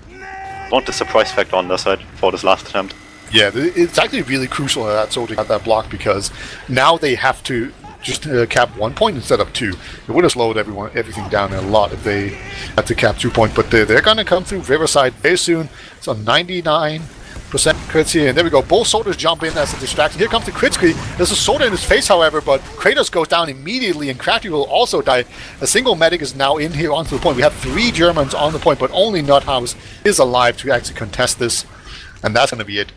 want the surprise factor on their side for this last attempt. Yeah, it's actually really crucial that Soldier got that block, because now they have to just cap 1 point instead of 2. It would have slowed everything down a lot if they had to cap 2 points, but they're going to come through Riverside very soon. So 99% crits here, and there we go. Both soldiers jump in as a distraction. Here comes the crit screen. There's a soldier in his face, however, but Kratos goes down immediately, and Crafty will also die. A single medic is now in here onto the point. We have 3 Germans on the point, but only Nuthouse is alive to actually contest this, and that's going to be it.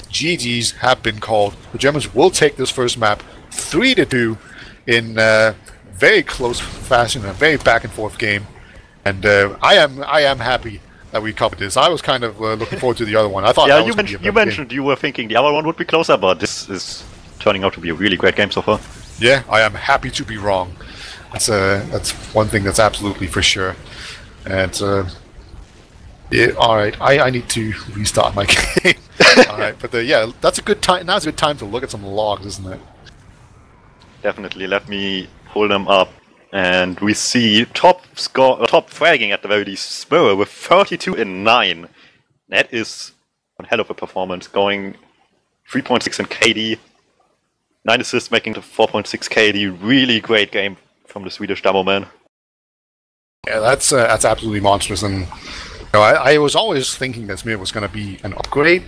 GGs have been called. The Germans will take this first map 3-2 in very close fashion, a very back and forth game, and I am happy that we covered this. I was kind of looking forward to the other one. I thought you mentioned you were thinking the other one would be closer, but this is turning out to be a really great game so far. Yeah, I am happy to be wrong. That's one thing that's absolutely for sure. And yeah, all right, I need to restart my game. All right, but yeah, that's a good time. Now's a good time to look at some logs, isn't it? Definitely. Let me pull them up, and we see top fragging at the very least, Smurr with 32-9. That is one hell of a performance, going 3.6 in KD, 9 assists, making to 4.6 KD. Really great game from the Swedish DuMmTm. Yeah, that's absolutely monstrous, and I was always thinking that Smurr was going to be an upgrade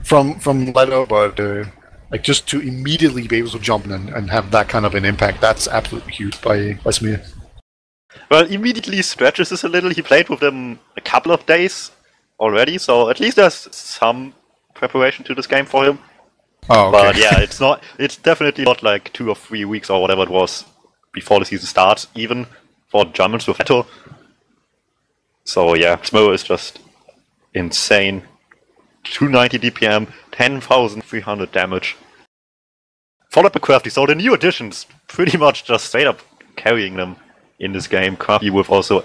from Leto, but like just to immediately be able to jump in and have that kind of an impact, that's absolutely huge by Smurr. Well, immediately stretches this a little. He played with them a couple of days already, so at least there's some preparation to this game for him. Oh, okay. But yeah, it's definitely not like 2 or 3 weeks or whatever it was before the season starts, even for Germans with Wiethoofd. So yeah, Smurr is just insane. 290 DPM, 10,300 damage. Followed by Crafty, so the new additions pretty much just straight up carrying them in this game. Crafty with also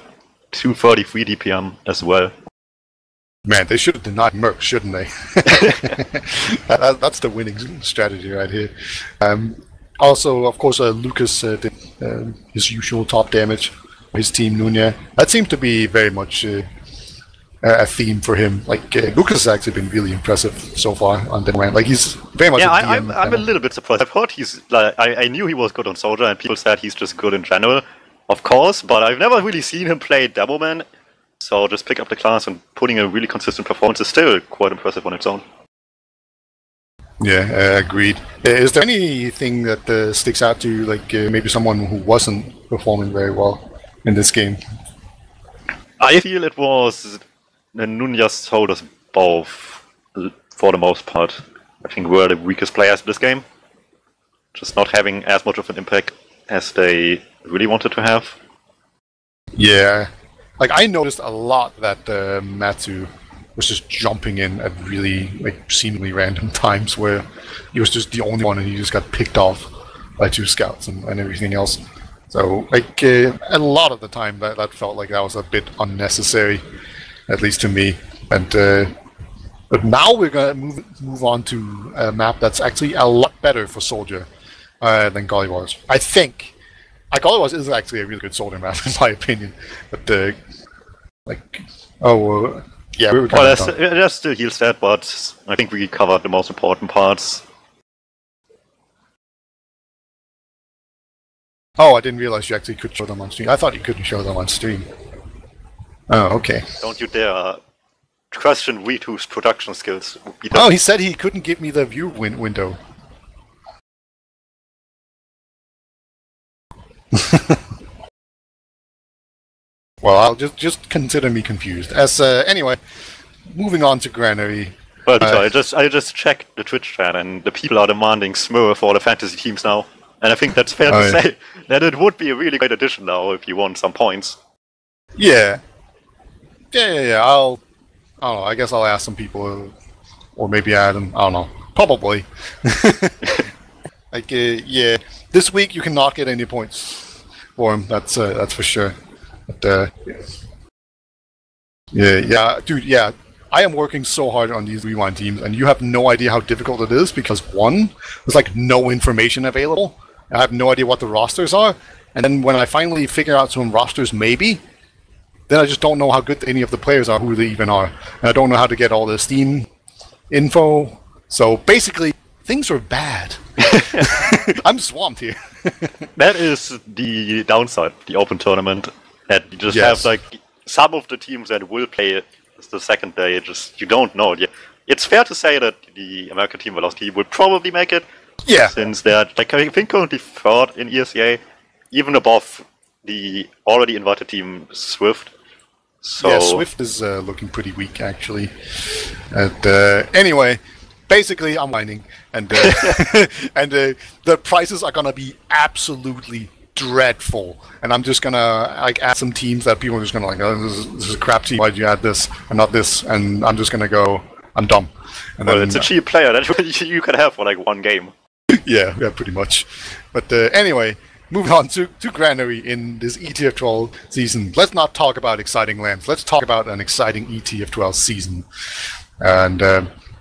233 DPM as well. Man, they should have denied Merc, shouldn't they? That's the winning strategy right here. Also, of course, Lucas did his usual top damage. His team, Nunya. That seems to be very much a theme for him. Like Lucas has actually been really impressive so far on the round. Like he's very much. Yeah, I'm a little bit surprised. I've heard he's like I knew he was good on Soldier, and people said he's just good in general, of course. But I've never really seen him play DuMmTm. So just pick up the class and putting a really consistent performance is still quite impressive on its own. Yeah, agreed. Is there anything that sticks out to you, like maybe someone who wasn't performing very well in this game? I feel it was Nunya's Soldiers both, for the most part. I think were the weakest players in this game. Just not having as much of an impact as they really wanted to have. Yeah. Like, I noticed a lot that Matsu was just jumping in at really, like, seemingly random times where he was just the only one and he just got picked off by 2 scouts and everything else. So, like, a lot of the time that felt like that was a bit unnecessary, at least to me. And but now we're going to move on to a map that's actually a lot better for Soldier than Golly Wars. I think. Golly Wars is actually a really good Soldier map, in my opinion. But, yeah, we were kind of there's still heal stat, but I think we covered the most important parts. Oh, I didn't realize you actually could show them on stream. I thought you couldn't show them on stream. Oh, okay. Don't you dare question Wiethoofd's production skills. Oh, he said he couldn't give me the view window. Well, I'll just consider me confused. As anyway, moving on to Granary. Well, I just checked the Twitch chat, and the people are demanding Smurr for the fantasy teams now. And I think that's fair to say that it would be a really great addition now if you want some points. Yeah. Yeah. I don't know. I guess I'll ask some people, or maybe add them. I don't know. Probably. Like, yeah. This week you cannot get any points for him. That's for sure. But yeah, dude. Yeah. I am working so hard on these rewind teams, and you have no idea how difficult it is because one, there's like no information available. I have no idea what the rosters are, and then when I finally figure out some rosters, maybe, then I just don't know how good any of the players are, who they even are, and I don't know how to get all the Steam info. So basically, things are bad. I'm swamped here. That is the downside, the open tournament. That you just have like some of the teams that will play the second day. You don't know. It's fair to say that the American team Velocity will probably make it. Yeah. Since they're, like, I think currently third in ESEA, even above the already invited team Swift. So yeah, Swift is looking pretty weak actually. And anyway, basically I'm whining, and and the prices are gonna be absolutely dreadful. And I'm just gonna like add some teams that people are just gonna like, oh, this is a crap team. Why'd you add this and not this? And I'm just gonna go, I'm dumb. And well, then, it's a cheap player that you can have for like one game. yeah, pretty much. But anyway, moving on to Granary in this ETF2L season. Let's not talk about exciting lands. Let's talk about an exciting ETF2L season. And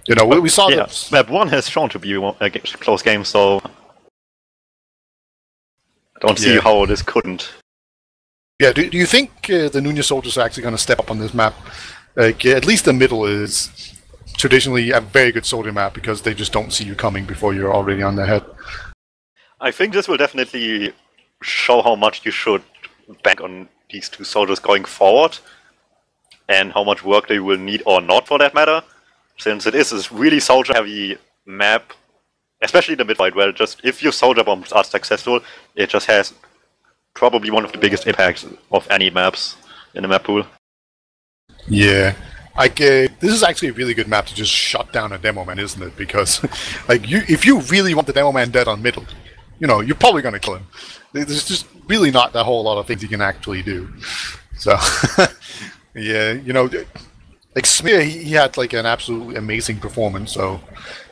you know, we saw that map 1 has shown to be a close game, so I don't see how this couldn't. Yeah, do you think the Nunya soldiers are actually going to step up on this map? Like, at least the middle is traditionally a very good soldier map because they just don't see you coming before you're already on their head. I think this will definitely show how much you should bank on these two soldiers going forward, and how much work they will need or not for that matter, since it is a really soldier-heavy map, especially the mid-fight, where just if your soldier bombs are successful, it just has probably one of the biggest impacts of any maps in the map pool. Yeah. Like, this is actually a really good map to just shut down a demo man, isn't it? Because, like, if you really want the demo man dead on middle, you know, you're probably going to kill him. There's just really not a whole lot of things you can actually do. So, yeah, you know, like Smear, he had like an absolutely amazing performance. So,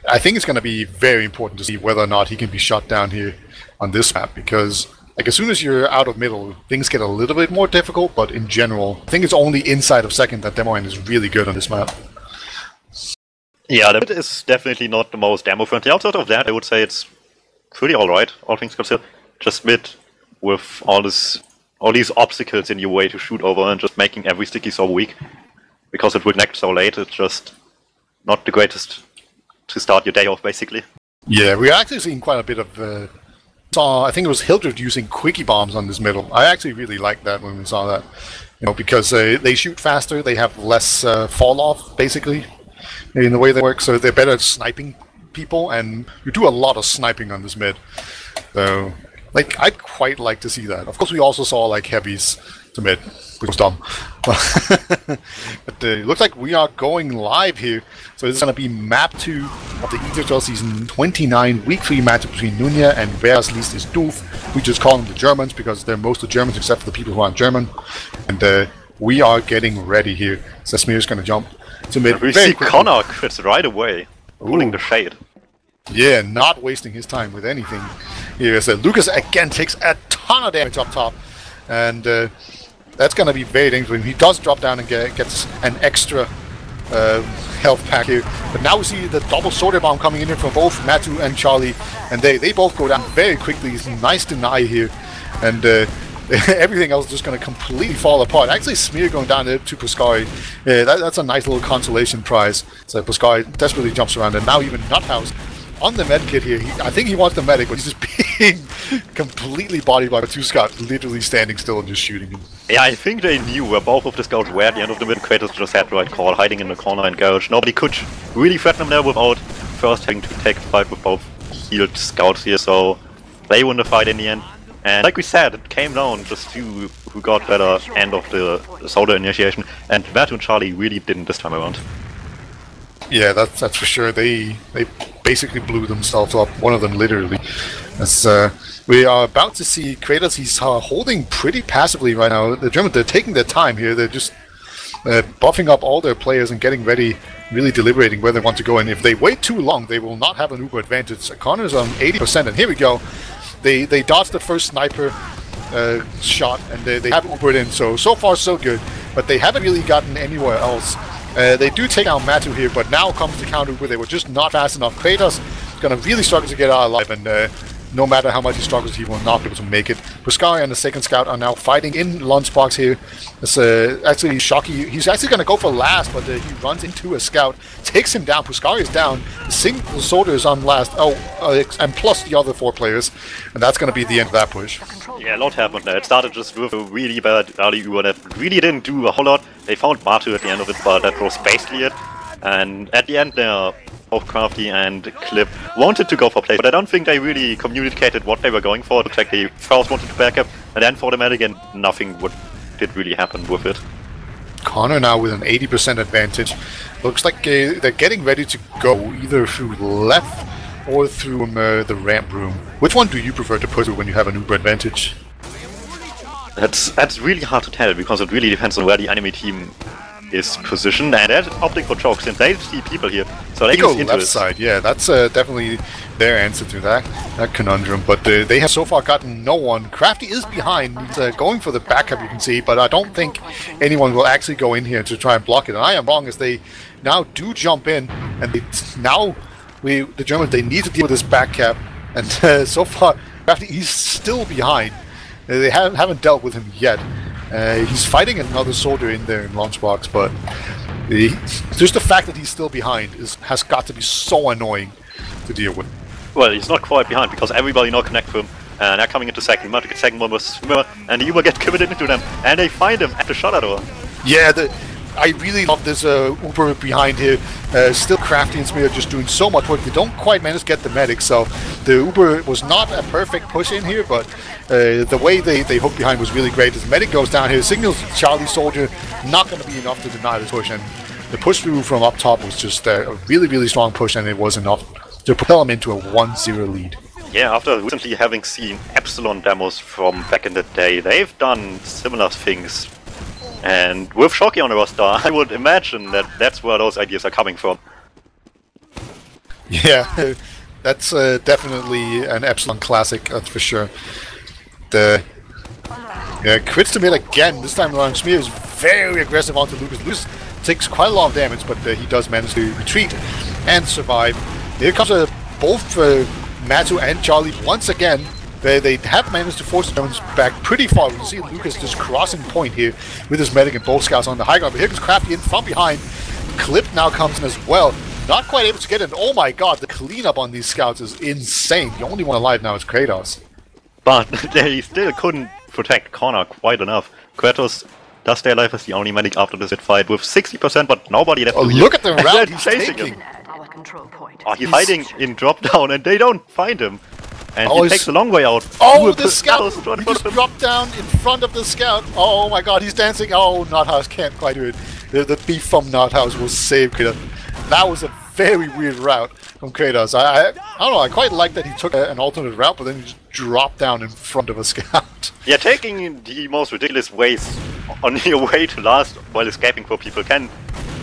I think it's going to be very important to see whether or not he can be shut down here on this map, because like as soon as you're out of middle, things get a little bit more difficult, but in general, I think it's only inside of second that Demoine is really good on this map. Yeah, the mid is definitely not the most demo-friendly. Outside of that, I would say it's pretty alright, all things considered. Just mid with all these obstacles in your way to shoot over and just making every sticky so weak. Because it will connect so late, it's just not the greatest to start your day off, basically. Yeah, we're actually seeing quite a bit of... I think it was Hildred using quickie bombs on this middle. I actually really liked that when we saw that, you know, because they shoot faster, they have less fall off basically in the way they work, so they're better at sniping people, and you do a lot of sniping on this mid. So, like, I'd quite like to see that. Of course, we also saw like heavies to mid, which was dumb. But it looks like we are going live here. So this is going to be map 2 of the ETF2L season 29 week 3 matchup between Nunya and where's liest doof. We just call them the Germans because they're mostly Germans except for the people who aren't German. And we are getting ready here. Sesmir is going to jump to mid. We see Connor quits right away, pulling the shade. Yeah, not wasting his time with anything. Here is Lucas again takes a ton of damage up top. And that's going to be very dangerous. He does drop down and gets an extra health pack here. But now we see the double soldier bomb coming in here from both Matu and Charlie. And they both go down very quickly. It's a nice deny here. And everything else is just going to completely fall apart. Actually, Smear going down there to Puskari. That's a nice little consolation prize. So Puskari desperately jumps around. And now even Nuthouse on the medkit here. I think he wants the medic, but he's just being completely bodied by two Scott, literally standing still and just shooting him. Yeah, I think they knew where both of the scouts were at the end of the mid. Kratos just had the right call, hiding in the corner and gouge. Nobody could really threaten him there without first having to take a fight with both healed scouts here, so they won the fight in the end. And like we said, it came down just to who got better end of the soldier initiation, and Vatu and Charlie really didn't this time around. Yeah, that's for sure. They basically blew themselves up, one of them literally. As we are about to see Kratos, he's holding pretty passively right now. The Germans, they're taking their time here. They're just buffing up all their players and getting ready, really deliberating where they want to go. And if they wait too long, they will not have an uber advantage. Connor's on 80%, and here we go. They dodged the first sniper shot, and they have ubered in. So far so good, but they haven't really gotten anywhere else. They do take out Matu here, but now comes the counter where they were just not fast enough. Kratos is going to really struggle to get out alive, and no matter how much he struggles, he will not be able to make it. Puskari and the second scout are now fighting in Lunchbox here. It's actually Shocky. He's actually going to go for last, but he runs into a scout, takes him down. Puskari is down. The single soldier is on last. And plus the other 4 players. And that's going to be the end of that push. Yeah, a lot happened there. It started just with a really bad early Uber that really didn't do a whole lot. They found Matu at the end of it, but that was basically it. And at the end there, both Crafty and Clip wanted to go for play, but I don't think they really communicated what they were going for. It looked like they first wanted to back up and then for the medic, and nothing did really happen with it. Connor now with an 80% advantage. Looks like they're getting ready to go either through left or through the ramp room. Which one do you prefer to push when you have an Uber advantage? That's really hard to tell, because it really depends on where the enemy team is positioned, and they're opting for choke since they see people here, so they go into left it. side. Yeah, that's definitely their answer to that conundrum. But they have so far gotten no one. Crafty is behind. He's going for the backup, you can see, but I don't think anyone will actually go in here to try and block it. And I am wrong, as they now do jump in, and the Germans, they need to deal with this back cap, and so far Crafty, he's still behind. They haven't dealt with him yet. He's fighting another soldier in there in Lunchbox, but just the fact that he's still behind has got to be so annoying to deal with. Well, he's not quite behind, because everybody now connect to him, and they're coming into second. The second one was Swimmer, and the Uber get committed into them, and they find him at the shutter door. Yeah, I really love this Uber behind here. Still Crafty and Smear just doing so much work. They don't quite manage to get the medic, so the Uber was not a perfect push in here, but the way they hooked behind was really great. As the medic goes down here, signals Charlie Soldier, not going to be enough to deny this push, and the push through from up top was just a really, really strong push, and it was enough to propel him into a 1-0 lead. Yeah, after recently having seen Epsilon demos from back in the day, they've done similar things. And with Shocky on the roster, I would imagine that that's where those ideas are coming from. Yeah, that's definitely an Epsilon classic, that's for sure. Crits to mid again. This time around, Smear is very aggressive onto Lucas. Lucas takes quite a lot of damage, but he does manage to retreat and survive. Here comes both Matu and Charlie once again. They have managed to force the Germans back pretty far. We can see Lucas just crossing point here with his medic and both scouts on the high ground. But here comes Crafty in from behind. Clip now comes in as well. Not quite able to get in. Oh my god, the cleanup on these scouts is insane. The only one alive now is Kratos. But they still couldn't protect Connor quite enough. Kratos does stay alive as the only medic after this fight with 60%, but nobody left. Oh, look at the route he's taking. He's hiding in drop down, and they don't find him. And he takes a long way out. Oh, the scout! He just dropped down in front of the scout. Oh my god, he's dancing. Oh, Nothouse can't quite do it. The beef from Nothouse will save Kratos. That was a very weird route from Kratos. I don't know, I quite like that he took an alternate route, but then he just dropped down in front of a scout. Yeah, taking the most ridiculous ways on your way to last while escaping for people can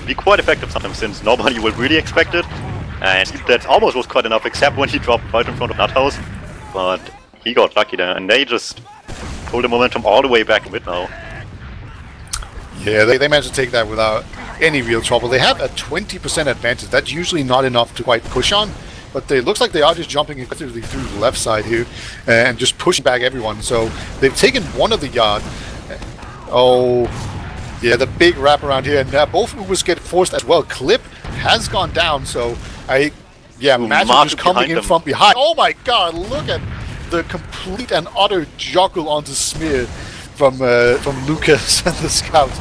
be quite effective sometimes, since nobody will really expect it. And that almost was quite enough, except when he dropped right in front of Nothouse. But he got lucky there, and they just pulled the momentum all the way back in mid now. Yeah, they managed to take that without any real trouble. They have a 20% advantage. That's usually not enough to quite push on, but it looks like they are just jumping aggressively through the left side here and just pushing back everyone. So they've taken one of the yard. Oh, yeah, the big wrap around here, and both Ubers get forced as well. Clip has gone down, so Magic just coming in from behind. Oh my god, look at the complete and utter juggle onto Smear from Lucas and the scouts.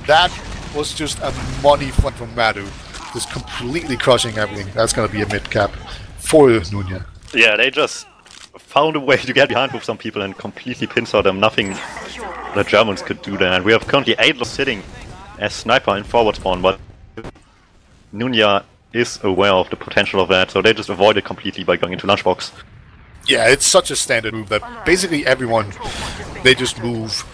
That was just a money flip from Madu. Just completely crushing everything. That's going to be a mid-cap for Nunya. Yeah, they just found a way to get behind with some people and completely pincer them. Nothing the Germans could do there. And we have currently 8 sitting as sniper in forward spawn, but Nunya is aware of the potential of that, so they just avoid it completely by going into Lunchbox. Yeah, it's such a standard move that basically everyone, they just move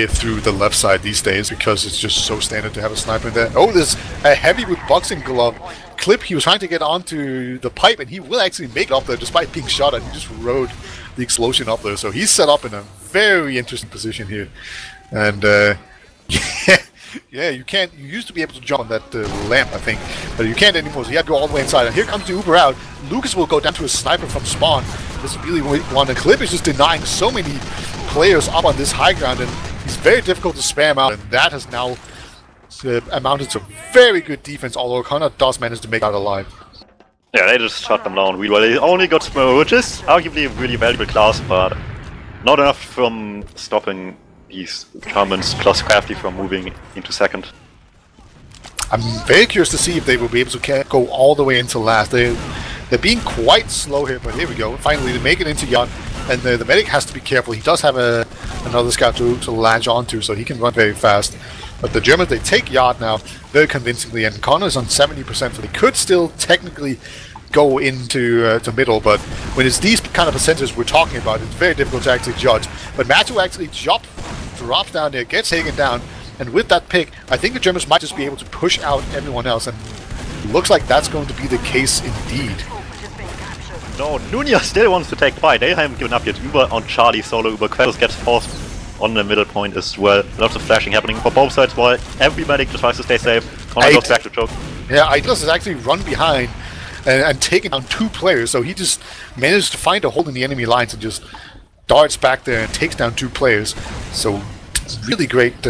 through the left side these days because it's just so standard to have a sniper in there. Oh, there's a heavy with boxing glove. Clip, he was trying to get onto the pipe, and he will actually make it up there despite being shot at. He just rode the explosion up there, so he's set up in a very interesting position here. And Yeah, you can't. You used to be able to jump on that lamp, I think, but you can't anymore. So you have to go all the way inside. And here comes the Uber out. Lucas will go down to a sniper from spawn. This is really one. And Clip is just denying so many players up on this high ground, and he's very difficult to spam out. And that has now amounted to very good defense. Although Connor does manage to make out alive. Yeah, they just shut them down really well. They only got Smurr, which is arguably a really valuable class, but not enough from stopping these Germans plus Crafty from moving into second. I'm very curious to see if they will be able to go all the way into last. They're being quite slow here, but here we go. Finally, they make it into Yacht, and the medic has to be careful. He does have another scout to latch onto, so he can run very fast. But the Germans, they take Yacht now very convincingly, and Connor's on 70%, so they could still technically go into to middle, but when it's these kind of percentages we're talking about, it's very difficult to actually judge. But Matu actually drops down there, gets taken down, and with that pick, I think the Germans might just be able to push out everyone else, and looks like that's going to be the case indeed. No, Nunya still wants to take the fight. They haven't given up yet. Uber on Charlie solo. Uber Kratos gets forced on the middle point as well. Lots of flashing happening for both sides while every medic just tries to stay safe. Connor goes back to choke. Yeah, Idlis has actually run behind and taken down 2 players, so he just managed to find a hole in the enemy lines and just darts back there and takes down 2 players. So really great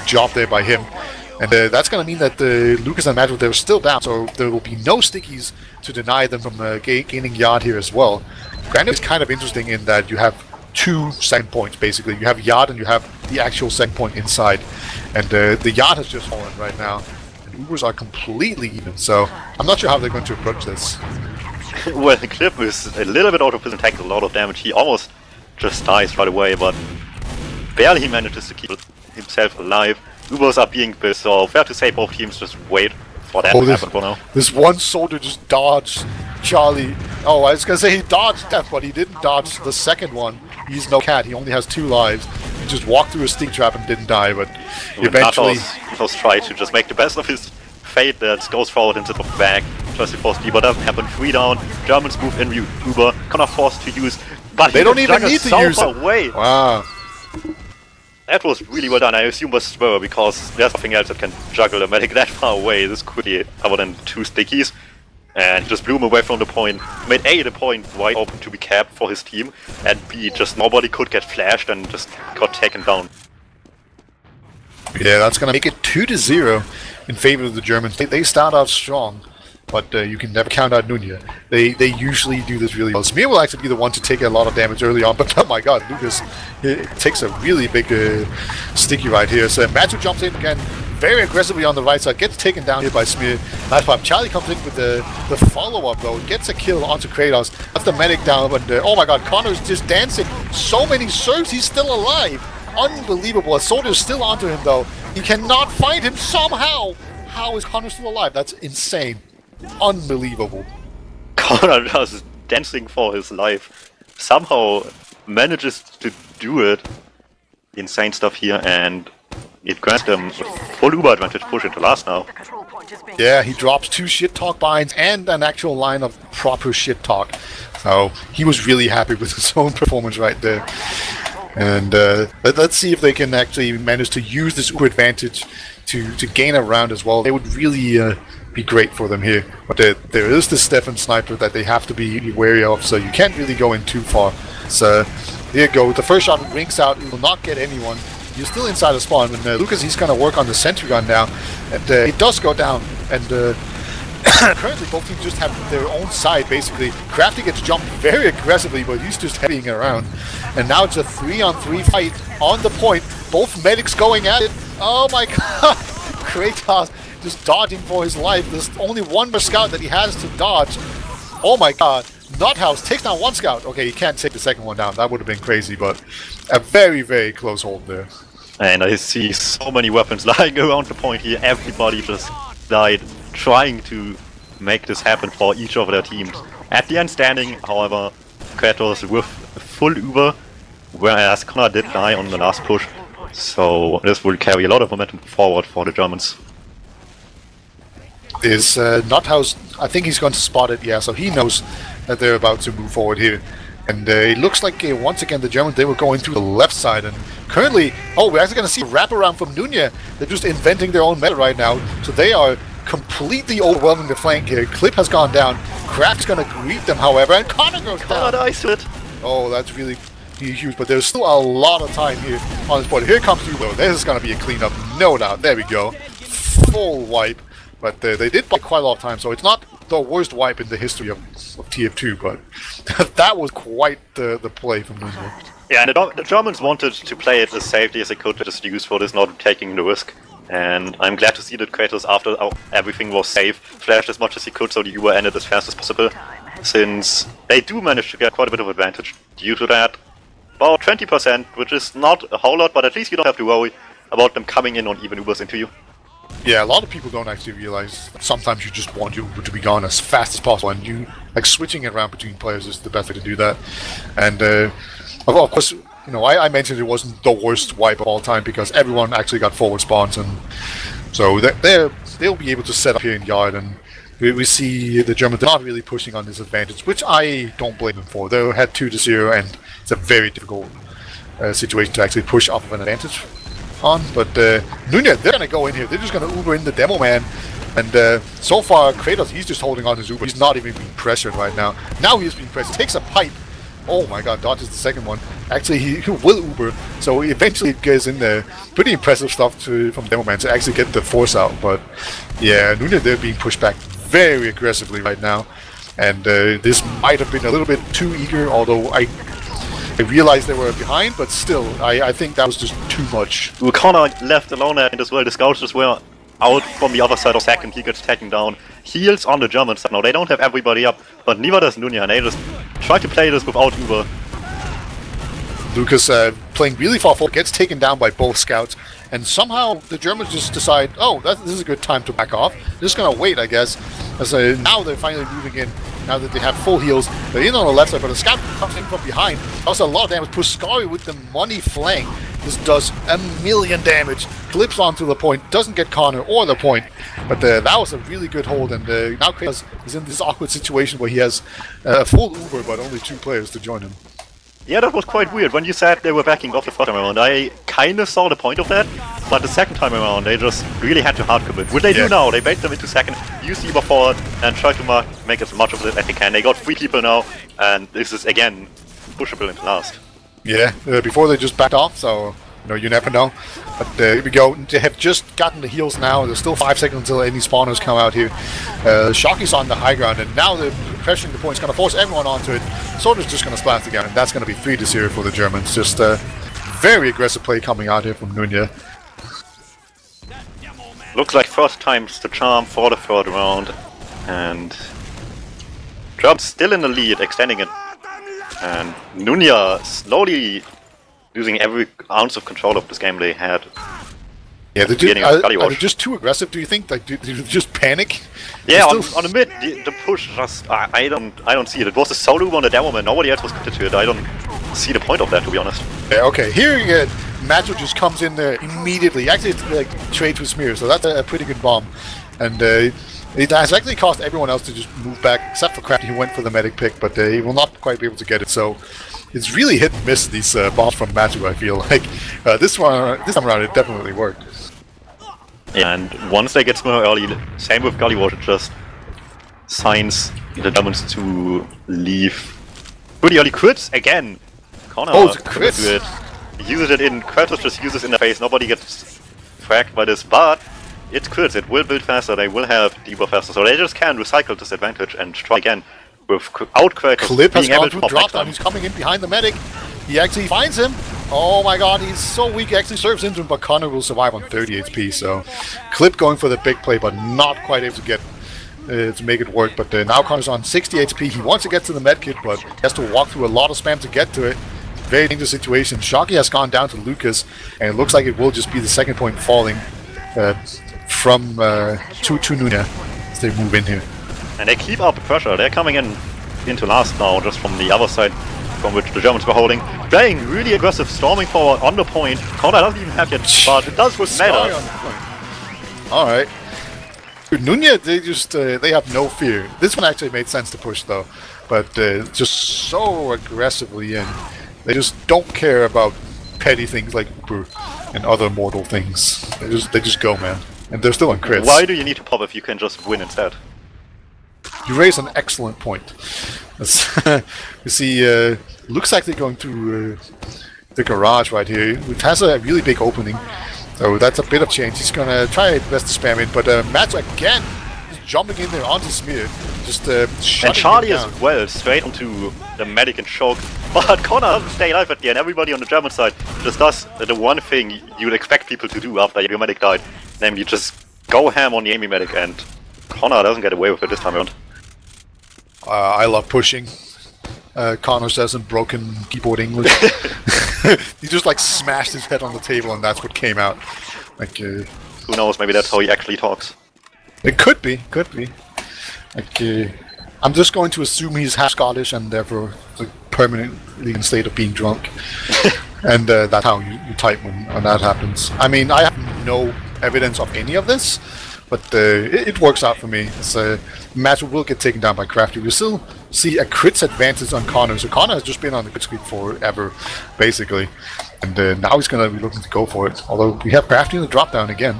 job there by him. And that's going to mean that Lucas and Matt, they're still down, so there will be no stickies to deny them from gaining yard here as well. Granted, it's kind of interesting in that you have 2 second points, basically. You have yard and you have the actual second point inside. And the yard has just fallen right now. And Ubers are completely even, so I'm not sure how they're going to approach this. Well, the Clip is a little bit out of position, takes a lot of damage. He almost just dies right away, but barely he manages to keep himself alive. Ubers are being pissed, so fair to say both teams just wait for that to happen for now. This one soldier just dodged Charlie. Oh, I was going to say he dodged death, but he didn't dodge the second one. He's no cat, he only has 2 lives. He just walked through a stink trap and didn't die, but eventually... Natos tried to just make the best of his fate that goes forward instead of back. Just before but doesn't happen. 3 down, Germans move in Uber, Connor forced to use, but they don't even need to use it. Away. Wow. That was really well done. I assume was Spur because there's nothing else that can juggle a medic that far away. This could be other than 2 stickies. And just blew him away from the point. Made A, the point wide open to be capped for his team, and B, just nobody could get flashed and just got taken down. Yeah, that's going to make it 2-0 in favor of the Germans. They start off strong, but you can never count out Nunya. They usually do this really well. Smear will actually be the one to take a lot of damage early on, but oh my god, Lucas takes a really big sticky right here. So Matu jumps in again very aggressively on the right side, gets taken down here by Smear. Nice pop. Charlie comes in with the follow-up though, gets a kill onto Kratos. That's the medic down, but oh my god, Connor's just dancing. So many serves, he's still alive. Unbelievable. A soldier's still onto him though. He cannot find him somehow. How is Connor still alive? That's insane. Unbelievable. Connor just dancing for his life. Somehow manages to do it. Insane stuff here, and it grants them a full Uber advantage push into last now. Yeah, he drops 2 shit talk binds and an actual line of proper shit talk. So he was really happy with his own performance right there. And let's see if they can actually manage to use this Uber advantage to gain a round as well. It would really be great for them here. But there is the Stefan sniper that they have to be wary of, so you can't really go in too far. So here you go. The first shot rings out. It will not get anyone. You're still inside the spawn. And Lucas, he's going to work on the sentry gun now. And it does go down. And currently both teams just have their own side, basically. Crafty gets jumped very aggressively, but he's just heading around. And now it's a 3-on-3 fight on the point. Both medics going at it. Oh my god! Kratos just dodging for his life. There's only one more scout that he has to dodge. Oh my god. Nuthouse takes down 1 scout. Okay, he can't take the second one down. That would have been crazy, but a very, very close hold there. And I see so many weapons lying around the point here. Everybody just died trying to make this happen for each of their teams. At the end standing, however, Kratos with full Uber, whereas Connor did die on the last push. So this will carry a lot of momentum forward for the Germans. Is Nuthouse, I think he's going to spot it, yeah, so he knows that they're about to move forward here. And it looks like once again the Germans, they were going through the left side, and currently, we're actually going to see a wraparound from Nunya. They're just inventing their own meta right now, so they are completely overwhelming the flank here. Clip has gone down. Craft's going to greet them, however, and Connor goes down. Oh, that's really huge, but there's still a lot of time here on this board. Here comes Ubo. This is going to be a cleanup, no doubt. There we go. Full wipe, but they did buy quite a lot of time, so it's not the worst wipe in the history of TF2, but that was quite the play from Nunya. Yeah, and the Germans wanted to play it as safely as they could, just use for this, not taking the risk. And I'm glad to see that Kratos, after everything was safe, flashed as much as he could so the UR ended as fast as possible, since they do manage to get quite a bit of advantage due to that. About 20%, which is not a whole lot, but at least you don't have to worry about them coming in on even Ubers into you. Yeah, a lot of people don't actually realize sometimes you just want your Uber to be gone as fast as possible, and you like switching it around between players is the best way to do that. And of course, you know, I mentioned it wasn't the worst wipe of all time because everyone actually got forward spawns, and so they'll be able to set up here in yard, and we see the Germans not really pushing on this advantage, which I don't blame them for. They had 2-0, and it's a very difficult situation to actually push off of an advantage on. But Nunya, they're going to go in here. They're just going to Uber in the demo man. And so far, Kratos, he's just holding on his Uber. He's not even being pressured right now. Now he's being pressured. Takes a pipe. Oh my god, dodges the second one. Actually, he will Uber. So he eventually gets in there. Pretty impressive stuff from demo man to actually get the force out. But yeah, Nunya, they're being pushed back very aggressively right now. And this might have been a little bit too eager, although I realized they were behind, but still, I think that was just too much. Connor left alone and as well, the scouts as well out from the other side of second, he gets taken down. Heals on the German side now, they don't have everybody up, but neither does Nunya, and they just try to play this without Uber. Lucas playing really far forward, gets taken down by both scouts, and somehow the Germans just decide, oh, this is a good time to back off. They're just gonna wait, I guess. As now they're finally moving in. Now that they have full heals, they're in on the left side, but a scout comes in from behind. Also a lot of damage. Puskari with the money flank. This does 1,000,000 damage. Clips onto the point, doesn't get Connor or the point. But that was a really good hold, and now Kratos is in this awkward situation where he has a full Uber, but only 2 players to join him. Yeah, that was quite weird. When you said they were backing off the first time around, I kind of saw the point of that, but the second time around, they just really had to hard commit. What they do now, they bait them into second, use the Uber forward, and try to make as much of it as they can. They got 3 people now, and this is, again, pushable into last. Yeah, before they just backed off, so you never know. But here we go. They have just gotten the heals now. There's still 5 seconds until any spawners come out here. Shockey's on the high ground, and now they're pressuring the point. It's going to force everyone onto it. Soldier's just going to splash again, and that's going to be 3-0 for the Germans. Just very aggressive play coming out here from Nunya. Looks like first time's the charm for the third round, and Germans still in the lead, extending it. And Nunya slowly losing every ounce of control of this game they had. Yeah, are they just too aggressive, do you think? Like, do they just panic? Yeah, on the mid, the push just, I don't see it. It was a solo on the demo man, nobody else was committed to it. I don't see the point of that, to be honest. Yeah, okay, here Macho just comes in there immediately. Actually, it's like trades with Smear, so that's a pretty good bomb. And it has actually caused everyone else to just move back, except for Crafty, who went for the medic pick, but he will not quite be able to get it. So it's really hit and miss, these bombs from Matthew, I feel like. This time around, it definitely worked. Yeah, and once they get Smurr early, same with Gullywash, it just signs the Germans to leave. Pretty early crits again. Connor it's a crit. He uses it in, Kratos just uses in the face, nobody gets fragged by this, but it's crits, it will build faster, they will have debuff faster, so they just can recycle this advantage and try again. Without Kratos Clip has gone through drop down, he's coming in behind the medic. He actually finds him. Oh my god, he's so weak, he actually serves into him, but Connor will survive on 30 HP, so Clip going for the big play, but not quite able to get to make it work. But now Connor's on 60 HP, he wants to get to the medkit, but he has to walk through a lot of spam to get to it. Very dangerous situation. Shocky has gone down to Lucas, and it looks like it will just be the second point falling from to Nunya as they move in here. And they keep up the pressure, they're coming into last now, just from the other side from which the Germans were holding. Playing really aggressive, storming forward on the point. Connor doesn't even have yet, but it does matter. Alright. Nunya, they just they have no fear. This one actually made sense to push though, but just so aggressively in. They just don't care about petty things like Uber and other mortal things. They just go, man, and they're still on crits. Why do you need to pop if you can just win instead? You raise an excellent point. You see, Luke's actually going through the garage right here. It has a really big opening, so that's a bit of change. He's gonna try his best to spam it, but Matt again is jumping in there onto Smear, just shutting and Charlie him down. as well, straight onto the medic and choke. But Connor doesn't stay alive at the end. Everybody on the German side just does the one thing you'd expect people to do after your medic died, namely just go ham on the enemy medic, and Connor doesn't get away with it this time around. I love pushing. Connor says in broken keyboard English. He just like smashed his head on the table, and that's what came out. Like, who knows? Maybe that's how he actually talks. It could be, Like, I'm just going to assume he's half Scottish and therefore like, permanently in a state of being drunk, and that's how you type when that happens. I mean, I have no evidence of any of this, but it works out for me. It's, Matthew will get taken down by Crafty. We still see a crits advantage on Connor, so Connor has just been on the crit streak forever, basically, and now he's going to be looking to go for it, although we have Crafty in the drop down again.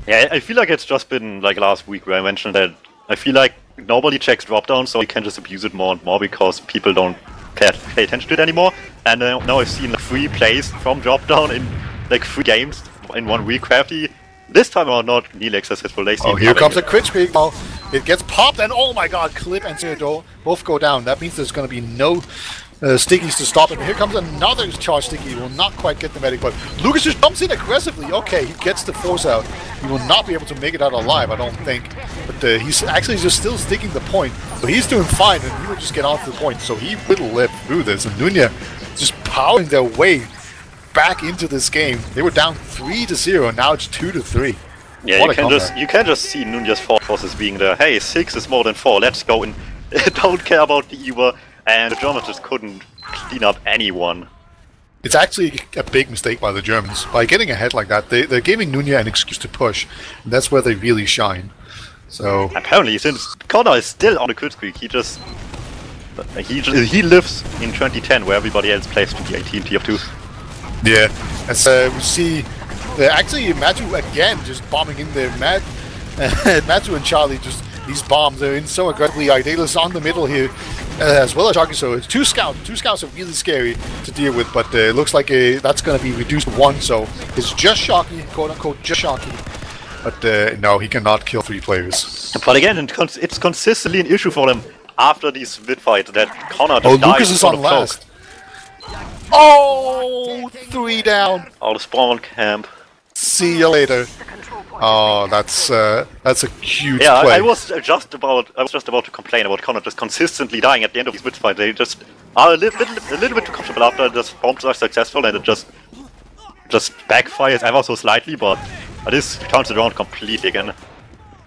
Yeah, I feel like it's just been like last week where I mentioned that I feel like nobody checks drop down, so you can just abuse it more and more because people don't pay attention to it anymore. And now I've seen like 3 plays from drop down in like 3 games in 1 week. Crafty this time around not nearly successful. Oh, here comes a crit streak. Oh, it gets popped, and oh my god, Clip and Zero both go down. That means there's going to be no stickies to stop it. Here comes another charge sticky. He will not quite get the medic, but Lucas just jumps in aggressively. Okay, he gets the force out. He will not be able to make it out alive, I don't think. But he's actually just still sticking the point. So he's doing fine, and he will just get off the point. So he will live through this. And Nunya just powering their way back into this game. They were down 3-0, and now it's 2-3. Yeah, you can just see Nunya's thought process being there. Hey, 6 is more than 4. Let's go and don't care about the Uber. And the Germans just couldn't clean up anyone. It's actually a big mistake by the Germans. By getting ahead like that, they're giving Nunya an excuse to push. And that's where they really shine. So apparently, since Connor is still on the crit streak, he lives in 2010, where everybody else plays 2018 TF2. Yeah, as we see, actually Matthew again just bombing in there. Matthew and Charlie just these bombs. They're in so aggressively. Idealist on the middle here, as well as Shocky. So it's 2 scouts. 2 scouts are really scary to deal with, but it looks like that's going to be reduced to 1. So it's just Shocky, quote unquote, just Shocky. But no, he cannot kill 3 players. But again, it's consistently an issue for them after these mid fights that Connor just dies. Lucas is on last. Oh, 3 down. Out of spawn camp. See you later. Oh, that's a huge play. I was just about to complain about Connor just consistently dying at the end of these mid fights. They just are a little bit too comfortable after the bombs are successful, and it just backfires ever so slightly. But this turns it around completely again.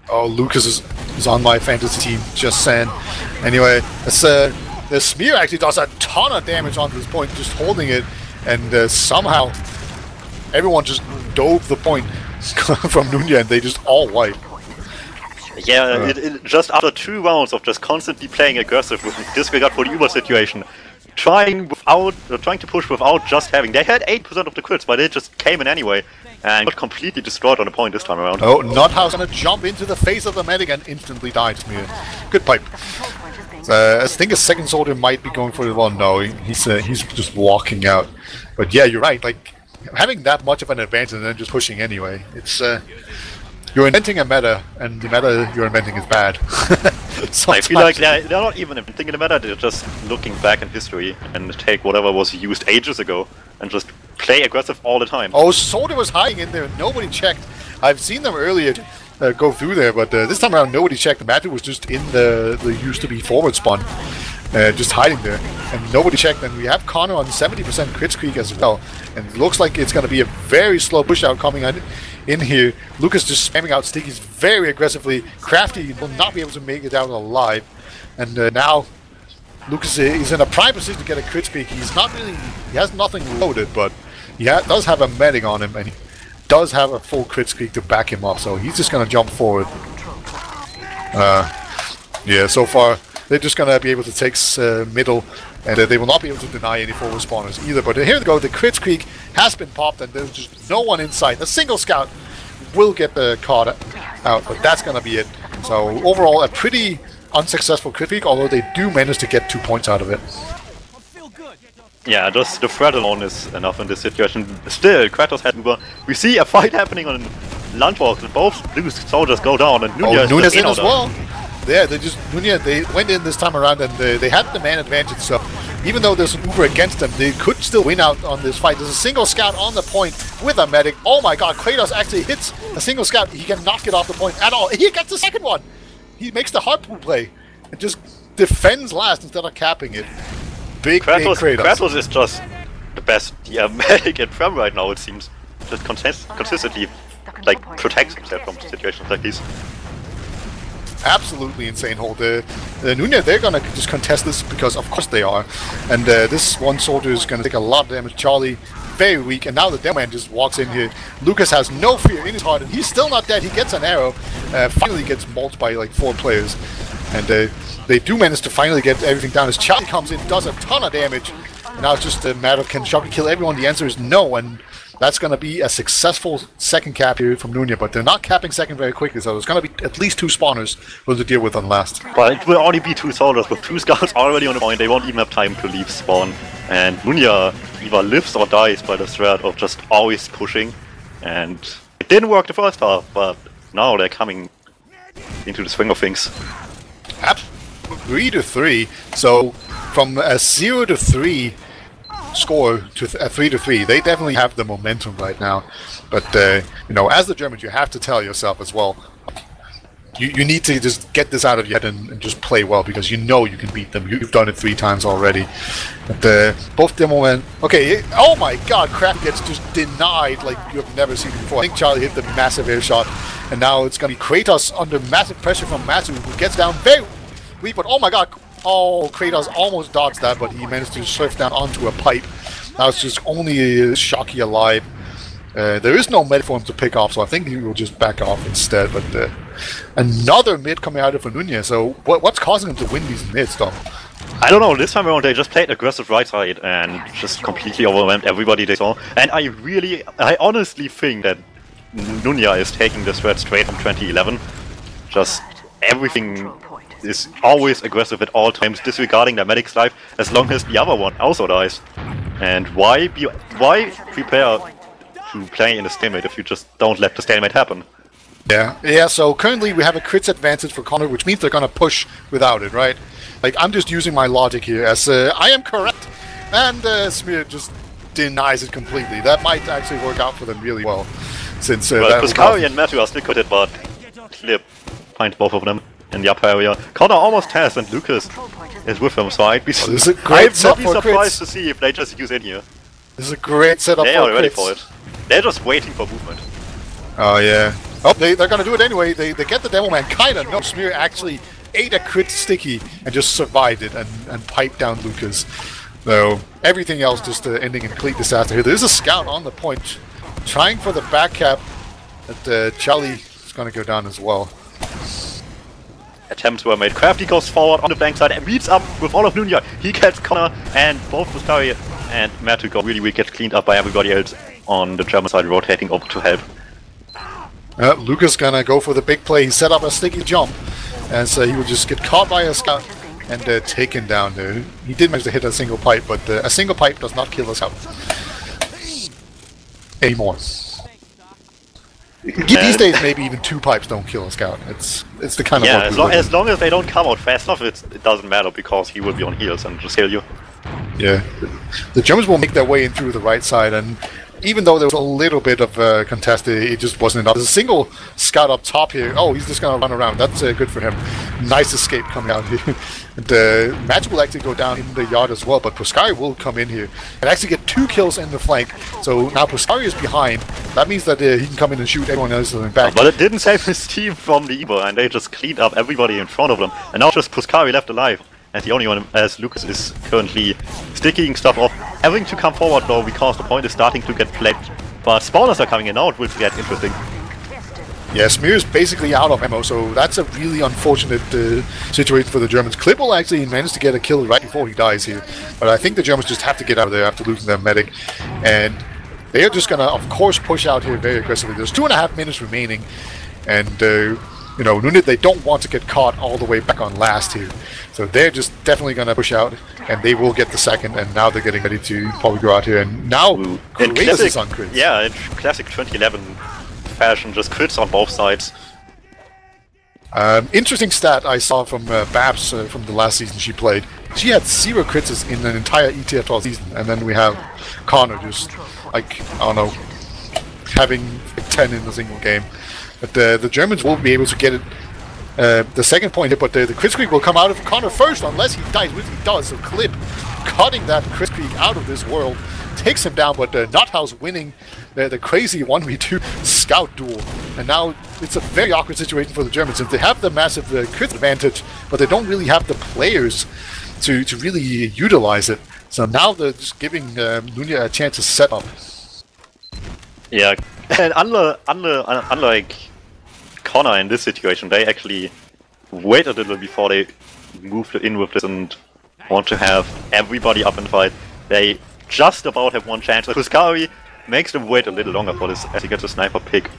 Oh, Lucas is on my fantasy team. Just saying. Anyway, the Smear actually does a ton of damage onto this point, just holding it, and somehow everyone just dove the point from Nunya, and they just all wipe. Yeah, just after 2 rounds of just constantly playing aggressive with disregard for the Uber situation, trying to push without just having. They had 8% of the crits, but it just came in anyway, and got completely destroyed on the point this time around. Oh, Nothouse gonna jump into the face of the medic and instantly died. Smear. Good pipe. I think a second soldier might be going for the one. No, he's just walking out. But yeah, you're right. Like having that much of an advantage and then just pushing anyway. It's you're inventing a meta, and the meta you're inventing is bad. I feel like they're not even inventing a meta. They're just looking back in history and take whatever was used ages ago and just play aggressive all the time. Oh, soldier was hiding in there. Nobody checked. I've seen them earlier. Go through there, but this time around nobody checked. Matthew was just in the used to be forward spawn, just hiding there, and nobody checked. And we have Connor on 70% crit streak as well, and it looks like it's going to be a very slow push out coming in here. Lucas just spamming out stickies very aggressively. Crafty will not be able to make it out alive, and now Lucas is in a prime position to get a crit streak. He has nothing loaded, but he does have a medic on him, and does have a full crit streak to back him up, so he's just going to jump forward. Yeah, so far they're just going to be able to take middle, and they will not be able to deny any forward spawners either. But here we go, the crit streak has been popped, and there's just no one inside. The single scout will get caught out, but that's going to be it. So overall, a pretty unsuccessful crit streak, although they do manage to get 2 points out of it. Yeah, just the threat alone is enough in this situation. Still, Kratos has Uber. We see a fight happening on Landwalks, and both blue soldiers go down, and Nunya's in as well. Yeah, Nunya, they went in this time around, and they had the man advantage, so even though there's an Uber against them, they could still win out on this fight. There's a single scout on the point with a medic. Oh my god, Kratos actually hits a single scout. He cannot get off the point at all. He gets the second one! He makes the harpoon play and just defends last instead of capping it. Big Kratos. Kratos is just the best medic in Prem right now, it seems. Just consistently like protects himself from situations like these. Absolutely insane hold. The Nunya, they're gonna just contest this because of course they are. And this one soldier is gonna take a lot of damage. Charlie, very weak, and now the demo man just walks in here. Lucas has no fear in his heart, and he's still not dead. He gets an arrow, finally gets mulched by like 4 players. And they do manage to finally get everything down as Charlie comes in, does a ton of damage. And now it's just a matter of can Shocker kill everyone? The answer is no, and that's going to be a successful second cap here from Nunya, but they're not capping second very quickly, so there's going to be at least 2 spawners we'll have to deal with on last. But it will only be 2 soldiers with 2 scouts already on the point. They won't even have time to leave spawn. And Nunya either lives or dies by the threat of just always pushing. And it didn't work the first half, but now they're coming into the swing of things. 3-3, so from a 0-3 score to a 3-3, they definitely have the momentum right now. But you know, as the Germans, you have to tell yourself as well, you need to just get this out of your head and just play well, because you know you can beat them. You've done it 3 times already. But both demo men, okay, oh my god, crap gets just denied like you have never seen before. I think Charlie hit the massive air shot, and now it's going to be Kratos under massive pressure from Matsu, who gets down very weak, but oh my god, oh, Kratos almost dodged that, but he managed to surf down onto a pipe. Now it's just only Shocky alive. There is no mid for him to pick off, so I think he will just back off instead. But another mid coming out of Nunya, so what's causing him to win these mids, though? I don't know, this time around they just played aggressive right side and just completely overwhelmed everybody they saw. And I honestly think that Nunya is taking this threat straight from 2011. Just everything is always aggressive at all times, disregarding their medic's life as long as the other one also dies. And why prepare to play in a stalemate if you just don't let the stalemate happen? Yeah, so currently we have a crits advantage for Connor, which means they're gonna push without it, right? Like, I'm just using my logic here as I am correct, and Smear just denies it completely. That might actually work out for them really well, since Puskari and Matthew are still good, but Clip finds both of them in the upper area. Connor almost has, and Lucas is with him, so I'd be surprised to see if they just use it here. This is a great setup. They are ready for it. They're just waiting for movement. Oh yeah. Oh, they're gonna do it anyway. They get the demo man. Kinda. No, Smear actually ate a crit sticky and just survived it and piped down Lucas. So everything else just ending in complete disaster here. There's a scout on the point, trying for the back cap. But Charlie is gonna go down as well. Attempts were made. Crafty goes forward on the flank side and meets up with all of Nunya. He gets Connor, and both Puskari and Matthew go really weak, get cleaned up by everybody else on the German side, rotating over to help. Lucas gonna go for the big play. He set up a sticky jump, and so he will just get caught by a scout and taken down there. He did manage to hit a single pipe, but a single pipe does not kill a scout anymore. These days, maybe even 2 pipes don't kill a scout. It's the kind of as long as they don't come out fast enough, it doesn't matter, because he will be on heals and just heal you. Yeah, the Germans will make their way in through the right side, and even though there was a little bit of contest, it just wasn't enough. There's a single scout up top here. Oh, he's just gonna run around. That's good for him. Nice escape coming out here. And Magic will actually go down in the yard as well, but Puskari will come in here and actually get 2 kills in the flank. So now Puskari is behind. That means that he can come in and shoot everyone else in the back. But it didn't save his team from the Evo, and they just cleaned up everybody in front of them. And now just Puskari left alive. And the only one, as Lucas is currently sticking stuff off, having to come forward though, because the point is starting to get played But spawners are coming in now, it will get interesting. Yeah, Smear's basically out of ammo, so that's a really unfortunate situation for the Germans. Klipp will actually manage to get a kill right before he dies here, but I think the Germans just have to get out of there after losing their medic, and they are just gonna, of course, push out here very aggressively. There's 2.5 minutes remaining, and you know, nunya, they don't want to get caught all the way back on last here, so they're just definitely gonna push out, and they will get the second, and now they're getting ready to probably go out here, and now Kratos is on crits. Yeah, in classic 2011 fashion, just crits on both sides. Interesting stat I saw from Babs from the last season she played. She had 0 crits in an entire ETF2L season, and then we have Connor just, like, I don't know, having 10 in a single game. But the Germans will be able to get it, the second point here, but the crit streak will come out of Connor first, unless he dies, which he does. So Klipp cutting that crit streak out of this world, takes him down, but Nothouse winning the crazy 1v2 scout duel. And now it's a very awkward situation for the Germans, since they have the massive crit advantage, but they don't really have the players to really utilize it. So now they're just giving nunya a chance to set up. Yeah, and unlike Connor in this situation, they actually wait a little before they move in with this and want to have everybody up and fight. They just about have one chance. Puskari makes them wait a little longer for this as he gets a sniper pick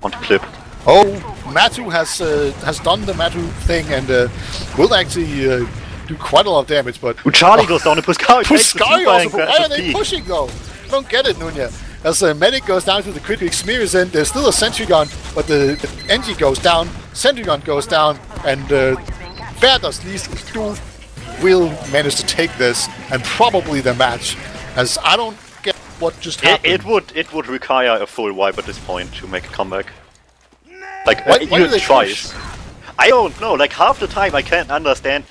onto Klipp. Oh, Matu has done the Matu thing and will actually do quite a lot of damage, but Charlie goes down and Puskari takes the Puskari also, why are they peek. pushing though? I don't get it, nunya. As the medic goes down to the crit streak, Smear is in, there's still a sentry gun, but the NG goes down, sentry gun goes down, and Wiethoofd liest doof will manage to take this and probably the match, as I don't get what just happened. It would require a full wipe at this point to make a comeback. Like, why do they twice. I don't know, like half the time I can't understand,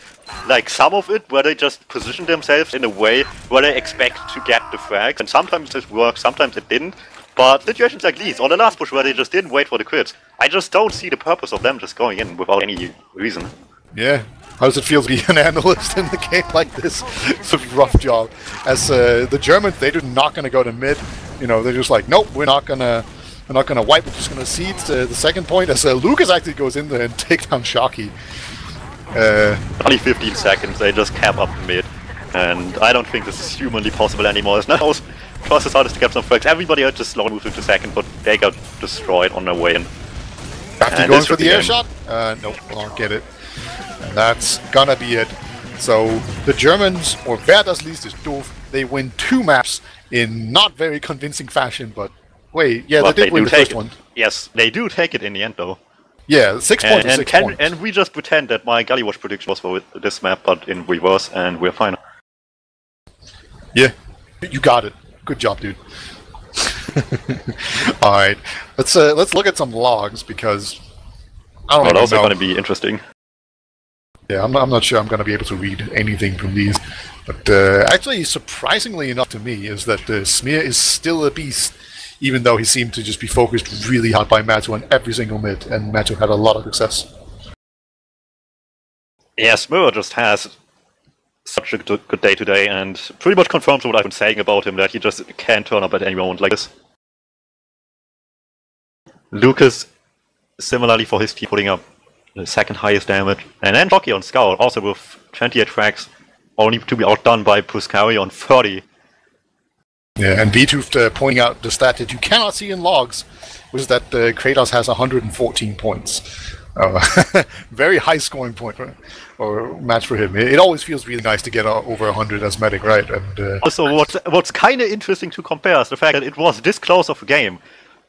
like some of it where they just position themselves in a way where they expect to get the frags, and sometimes it worked, sometimes it didn't. But situations like these, or the last push where they just didn't wait for the crits, I just don't see the purpose of them just going in without any reason. Yeah. How does it feel to be an analyst in the game like this? It's a rough job. As the Germans, they're not going to go to mid. You know, they're just like, nope, we're not gonna wipe. We're just gonna cede the second point. As Lucas actually goes in there and take down Shocky. Only 15 seconds. They just cap up the mid, and I don't think this is humanly possible anymore. As now tries his hardest to get some frags. Everybody else just slow moved into second, but they got destroyed on their way in. After going for the air shot? Nope, we'll not get it. And that's gonna be it. So the Germans, or Wiethoofd liest doof, they win 2 maps in not very convincing fashion, but wait, yeah, they did win the first one. Yes, they do take it in the end though. Yeah, 6 points is 6 points. And we just pretend that my Gully Watch prediction was for this map, but in reverse, and we're fine. Yeah, you got it. Good job, dude. Alright, let's look at some logs, because I don't know. Those are going to be interesting. Yeah, I'm not sure I'm going to be able to read anything from these. But actually, surprisingly enough to me, is that Smear is still a beast, even though he seemed to just be focused really hard by Matu on every single mid, and Matu had a lot of success. Yeah, Smear just has such a good day today, and pretty much confirms what I've been saying about him, that he just can't turn up at any moment like this. Lucas, similarly for his team, putting up the second highest damage. And then Shocky on Scout, also with 28 frags, only to be outdone by Puskari on 30. Yeah, and Wiethoofd pointing out the stat that you cannot see in logs, which is that Kratos has 114 points. Very high scoring point or match for him. It always feels really nice to get over 100 as medic, right? And also, what's kind of interesting to compare is the fact that it was this close of a game,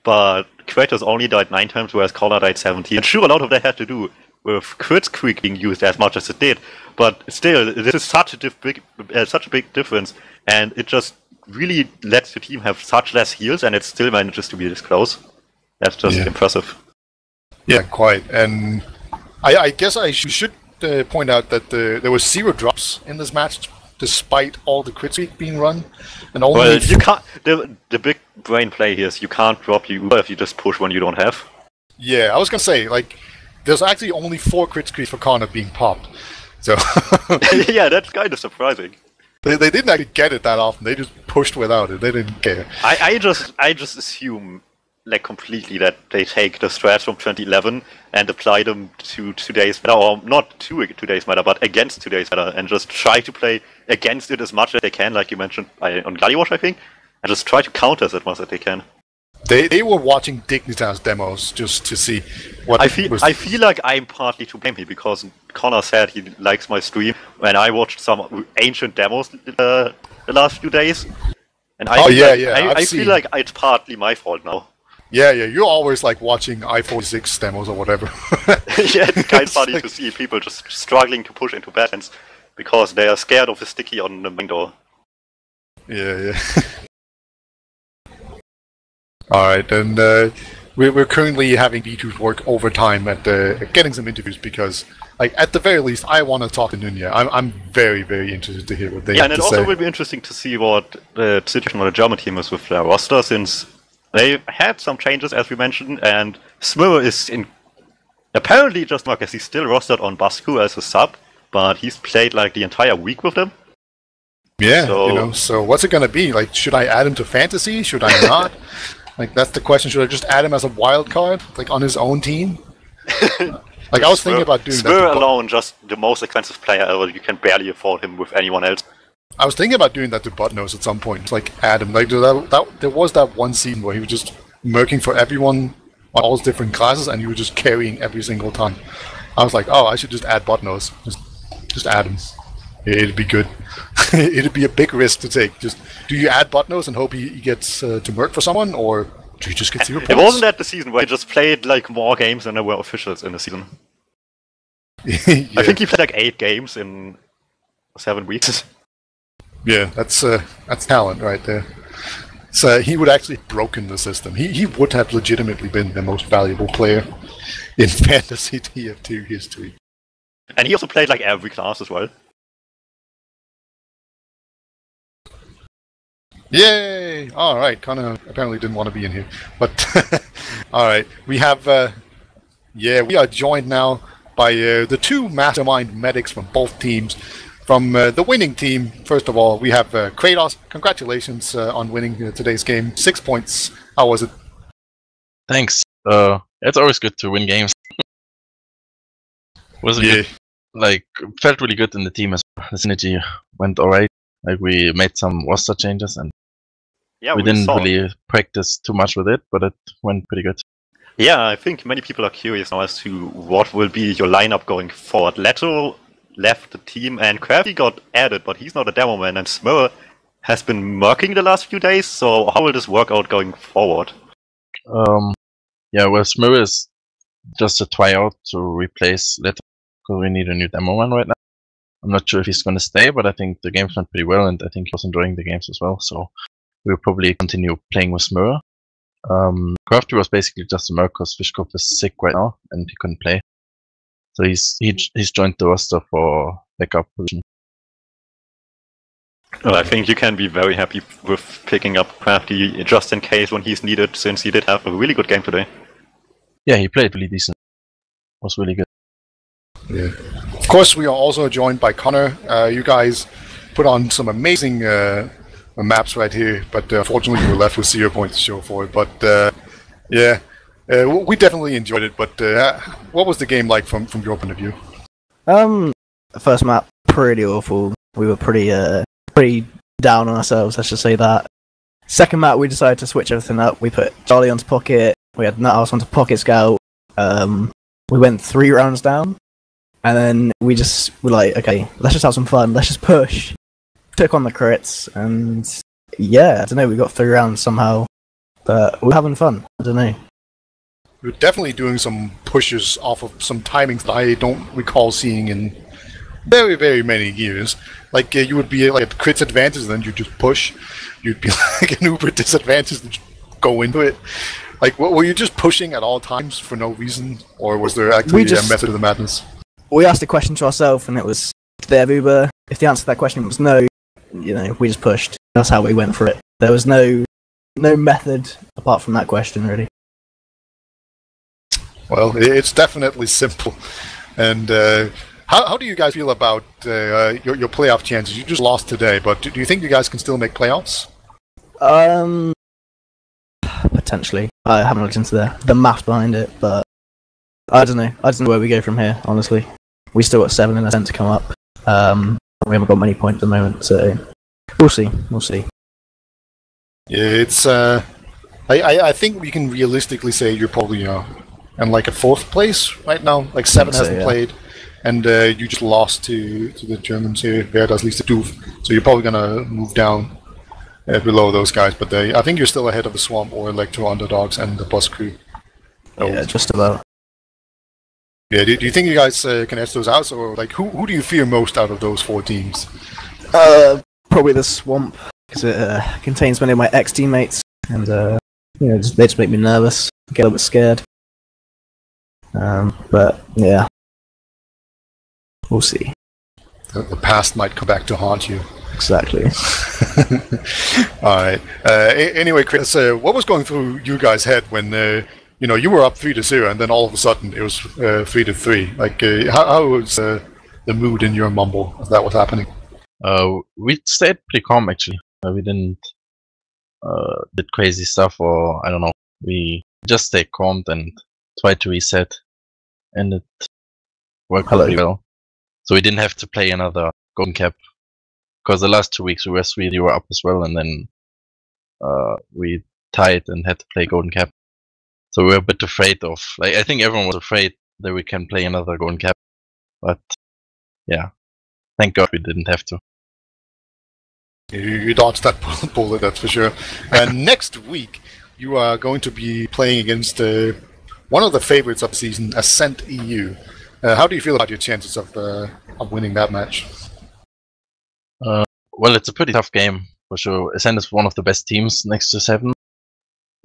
but Kratos only died 9 times, whereas Connor died 17. And sure, a lot of that had to do with crit streak being used as much as it did, but still, this is such a big difference, and it just really lets the team have such less heals, and it still manages to be this close. That's just impressive. Yeah, quite. And I guess I should point out that there were 0 drops in this match, despite all the crit streak being run. And only well, you can't. The big brain play here is you can't drop you if you just push when you don't have. Yeah, I was gonna say, like, there's actually only 4 crit streaks for Connor being popped. So yeah, that's kind of surprising. They didn't actually get it that often. They just pushed without it. They didn't care. I just assume like completely that they take the strats from 2011 and apply them to today's meta, or not to today's meta, but against today's meta, and just try to play against it as much as they can, like you mentioned on Gladiwash, I think, and just try to counter as much as they can. They were watching Dignitas demos just to see what I feel like I'm partly to blame here, because Connor said he likes my stream, and I watched some ancient demos the last few days, and I feel like it's partly my fault now. Yeah, you're always like watching I-46 demos or whatever. Yeah, it's kind of funny to see people just struggling to push into battles because they are scared of a sticky on the main door. Yeah. Alright, and we're currently having Wiethoofd work overtime at getting some interviews because, like, at the very least, I want to talk to Nunya. I'm very, very interested to hear what they have to say. Yeah, and it also will be interesting to see what the situation on the German team is with their roster, since they had some changes, as we mentioned, and Smir is apparently just because he's still rostered on Basku as a sub, but he's played like the entire week with them. Yeah, so what's it gonna be? Like, should I add him to fantasy? Should I not? Like, that's the question. Should I just add him as a wild card, like on his own team? Like, I was thinking about doing that. Smir alone, just the most expensive player ever. You can barely afford him with anyone else. I was thinking about doing that to Butnose at some point, like add him. Like there was that one season where he was just murking for everyone on all his different classes, and he was just carrying every single time. I was like, oh, I should just add Butnose. Just add him. It'd be good. It'd be a big risk to take. Just do you add Butnose and hope he gets to murk for someone, or do you just get 0 points? It wasn't that the season where he just played like more games than there were officials in the season. Yeah. I think he played like 8 games in 7 weeks. Yeah, that's talent right there. So he would actually have broken the system. He would have legitimately been the most valuable player in fantasy TF2 history. And he also played like every class as well. Yay! Alright, Connor apparently didn't want to be in here. But, alright, we have, we are joined now by the 2 mastermind medics from both teams. From the winning team, first of all, we have Kratos. Congratulations on winning today's game. 6 points. How was it? Thanks. It's always good to win games. Was good. Like, felt really good in the team as well. The synergy went alright. Like, we made some roster changes and we didn't really practice too much with it, but it went pretty good. Yeah, I think many people are curious now as to what will be your lineup going forward. Leto left the team and Krabby got added, but he's not a demo man, and Smir has been murking the last few days, so how will this work out going forward? Yeah, well, Smir is just a tryout to replace Leto, because we need a new demo man right now. I'm not sure if he's going to stay, but I think the games went pretty well, and I think he was enjoying the games as well, so we'll probably continue playing with Smir. Crafty was basically just a merc because Fishkop is sick right now, and he couldn't play. So he's joined the roster for backup position. Well, I think you can be very happy with picking up Crafty just in case when he's needed, since he did have a really good game today. Yeah, he played really decent. Was really good. Yeah. Of course, we are also joined by Connor. You guys put on some amazing maps right here, but unfortunately we were left with 0 points to show for it. But we definitely enjoyed it. But what was the game like from your point of view? First map, pretty awful. We were pretty down on ourselves, I should say that. Second map, we decided to switch everything up. We put Charlie onto Pocket, we had Nuthouse onto Pocket Scout. We went 3 rounds down, and then we just were like, okay, let's just have some fun, let's just push. Took on the crits, and yeah, I don't know, we got 3 rounds somehow, but we're having fun, I don't know. We're definitely doing some pushes off of some timings that I don't recall seeing in very, very many years. Like, you would be like at crits advantage, and then you just push. You'd be like an uber disadvantage and just go into it. Like, were you just pushing at all times for no reason, or was there actually a method of the madness? We asked a question to ourselves, and it was, do they have Uber? If the answer to that question was no, you know, we just pushed. That's how we went for it. There was no method apart from that question, really. Well, it's definitely simple. And How do you guys feel about your playoff chances? You just lost today, but do you think you guys can still make playoffs? Potentially. I haven't looked into the math behind it, but I don't know. I don't know where we go from here, honestly. We still got 7 in a sense to come up. We haven't got many points at the moment, so we'll see. We'll see. Yeah, it's. I think we can realistically say you're probably in like a 4th place right now. Like 7 hasn't played, and you just lost to the Germans here. Wer das liest, doof. So you're probably gonna move down below those guys. But I think you're still ahead of the Swamp or Electro Underdogs and the Bus Crew. Yeah, just about. Yeah, do you think you guys can edge those out, or like who do you fear most out of those 4 teams? Probably the Swamp, because it contains many of my ex-teammates, and they just make me nervous, get a little bit scared. But yeah, we'll see. The past might come back to haunt you. Exactly. All right. Anyway, Chris, what was going through you guys' head when you were up 3-0, and then all of a sudden it was 3-3? Like, how was the mood in your mumble as that was happening? We stayed pretty calm actually. We didn't did crazy stuff, or I don't know. We just stayed calm and tried to reset, and it worked pretty well. So we didn't have to play another golden cap, because the last 2 weeks we were 3-0 up as well, and then we tied and had to play golden cap. So we were a bit afraid of, like, I think everyone was afraid that we can play another golden cap, but yeah, thank God we didn't have to. You dodged that bullet, that's for sure. And next week you are going to be playing against one of the favorites of the season, Ascent EU. How do you feel about your chances of winning that match? Well, it's a pretty tough game for sure. Ascent is one of the best teams next to 7,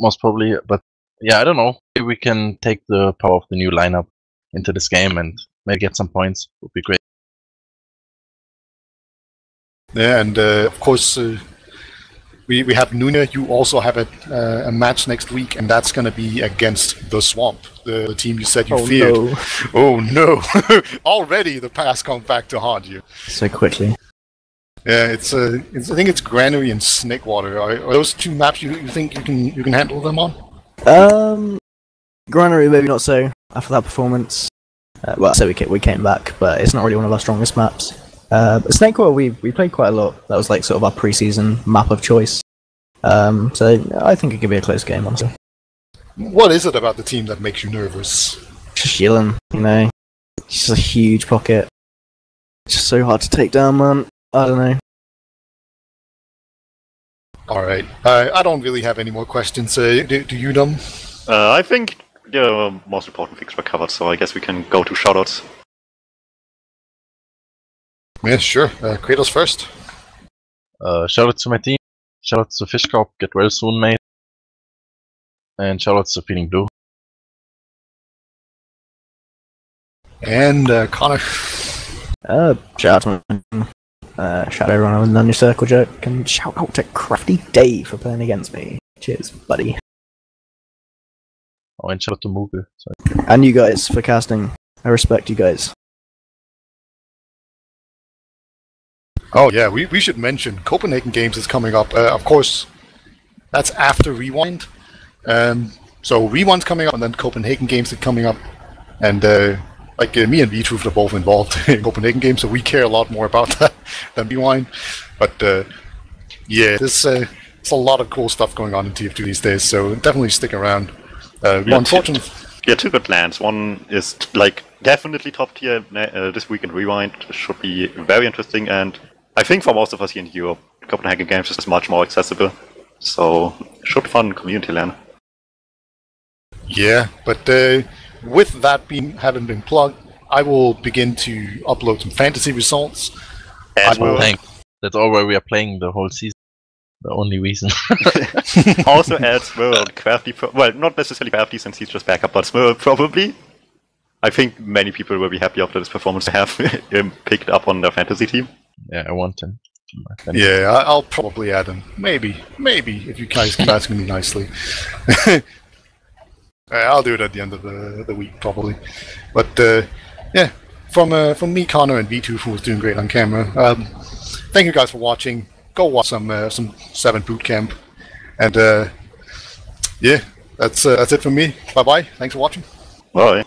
most probably. But yeah, I don't know. Maybe we can take the power of the new lineup into this game and maybe get some points. Would be great. Yeah, and of course we have Nunya. You also have a match next week, and that's going to be against the Swamp, the team you said you feared. No. Oh no! Already the past comes back to haunt you. So quickly. Yeah, I think it's Granary and Snakewater. Are those 2 maps you think you can handle them on? Granary maybe not so after that performance. Well, so we came back, but it's not really one of our strongest maps. Snakewater we played quite a lot. That was like sort of our pre-season map of choice. So I think it could be a close game, honestly. What is it about the team that makes you nervous? Just Yilin, just a huge pocket. Just so hard to take down, man. I don't know. All right, I don't really have any more questions. Do you, Dum? I think the most important things were covered, so I guess we can go to shoutouts. Yeah, sure. Kratos first. Shout out to my team. Shout out to Fishcorp. Get well soon, mate. And shout out to Feeling Blue. And Connor. Shout out to shout out everyone on the Nunya Circle joke, and shout out to Crafty Dave for playing against me. Cheers, buddy. Oh, and shout out to Moogle. And you guys for casting. I respect you guys. Oh yeah, we should mention Copenhagen Games is coming up. Of course, that's after Rewind. So Rewind's coming up, and then Copenhagen Games is coming up. And me and Wiethoofd are both involved in Copenhagen Games, so we care a lot more about that than Rewind. But yeah, there's a lot of cool stuff going on in TF2 these days, so definitely stick around. Unfortunately. Yeah, 2 good lands. One is like definitely top tier this week in Rewind. Should be very interesting, and I think for most of us here in Europe, Copenhagen Games is much more accessible. So should be fun community land. Yeah, but with that having been plugged, I will begin to upload some fantasy results. That's all where we are playing the whole season. The only reason. Also add Smurl and Crafty. Well, not necessarily Crafty since he's just backup, but Smurl probably. I think many people will be happy after this performance to have him picked up on their fantasy team. Yeah, I want him. Yeah, I'll probably add him. Maybe, if you guys keep asking me nicely. I'll do it at the end of the week, probably. But yeah, from me, Connor, and Wiethoofd, who was doing great on camera. Thank you guys for watching. Go watch some 7 boot camp, and yeah, that's it from me. Bye bye. Thanks for watching. Bye.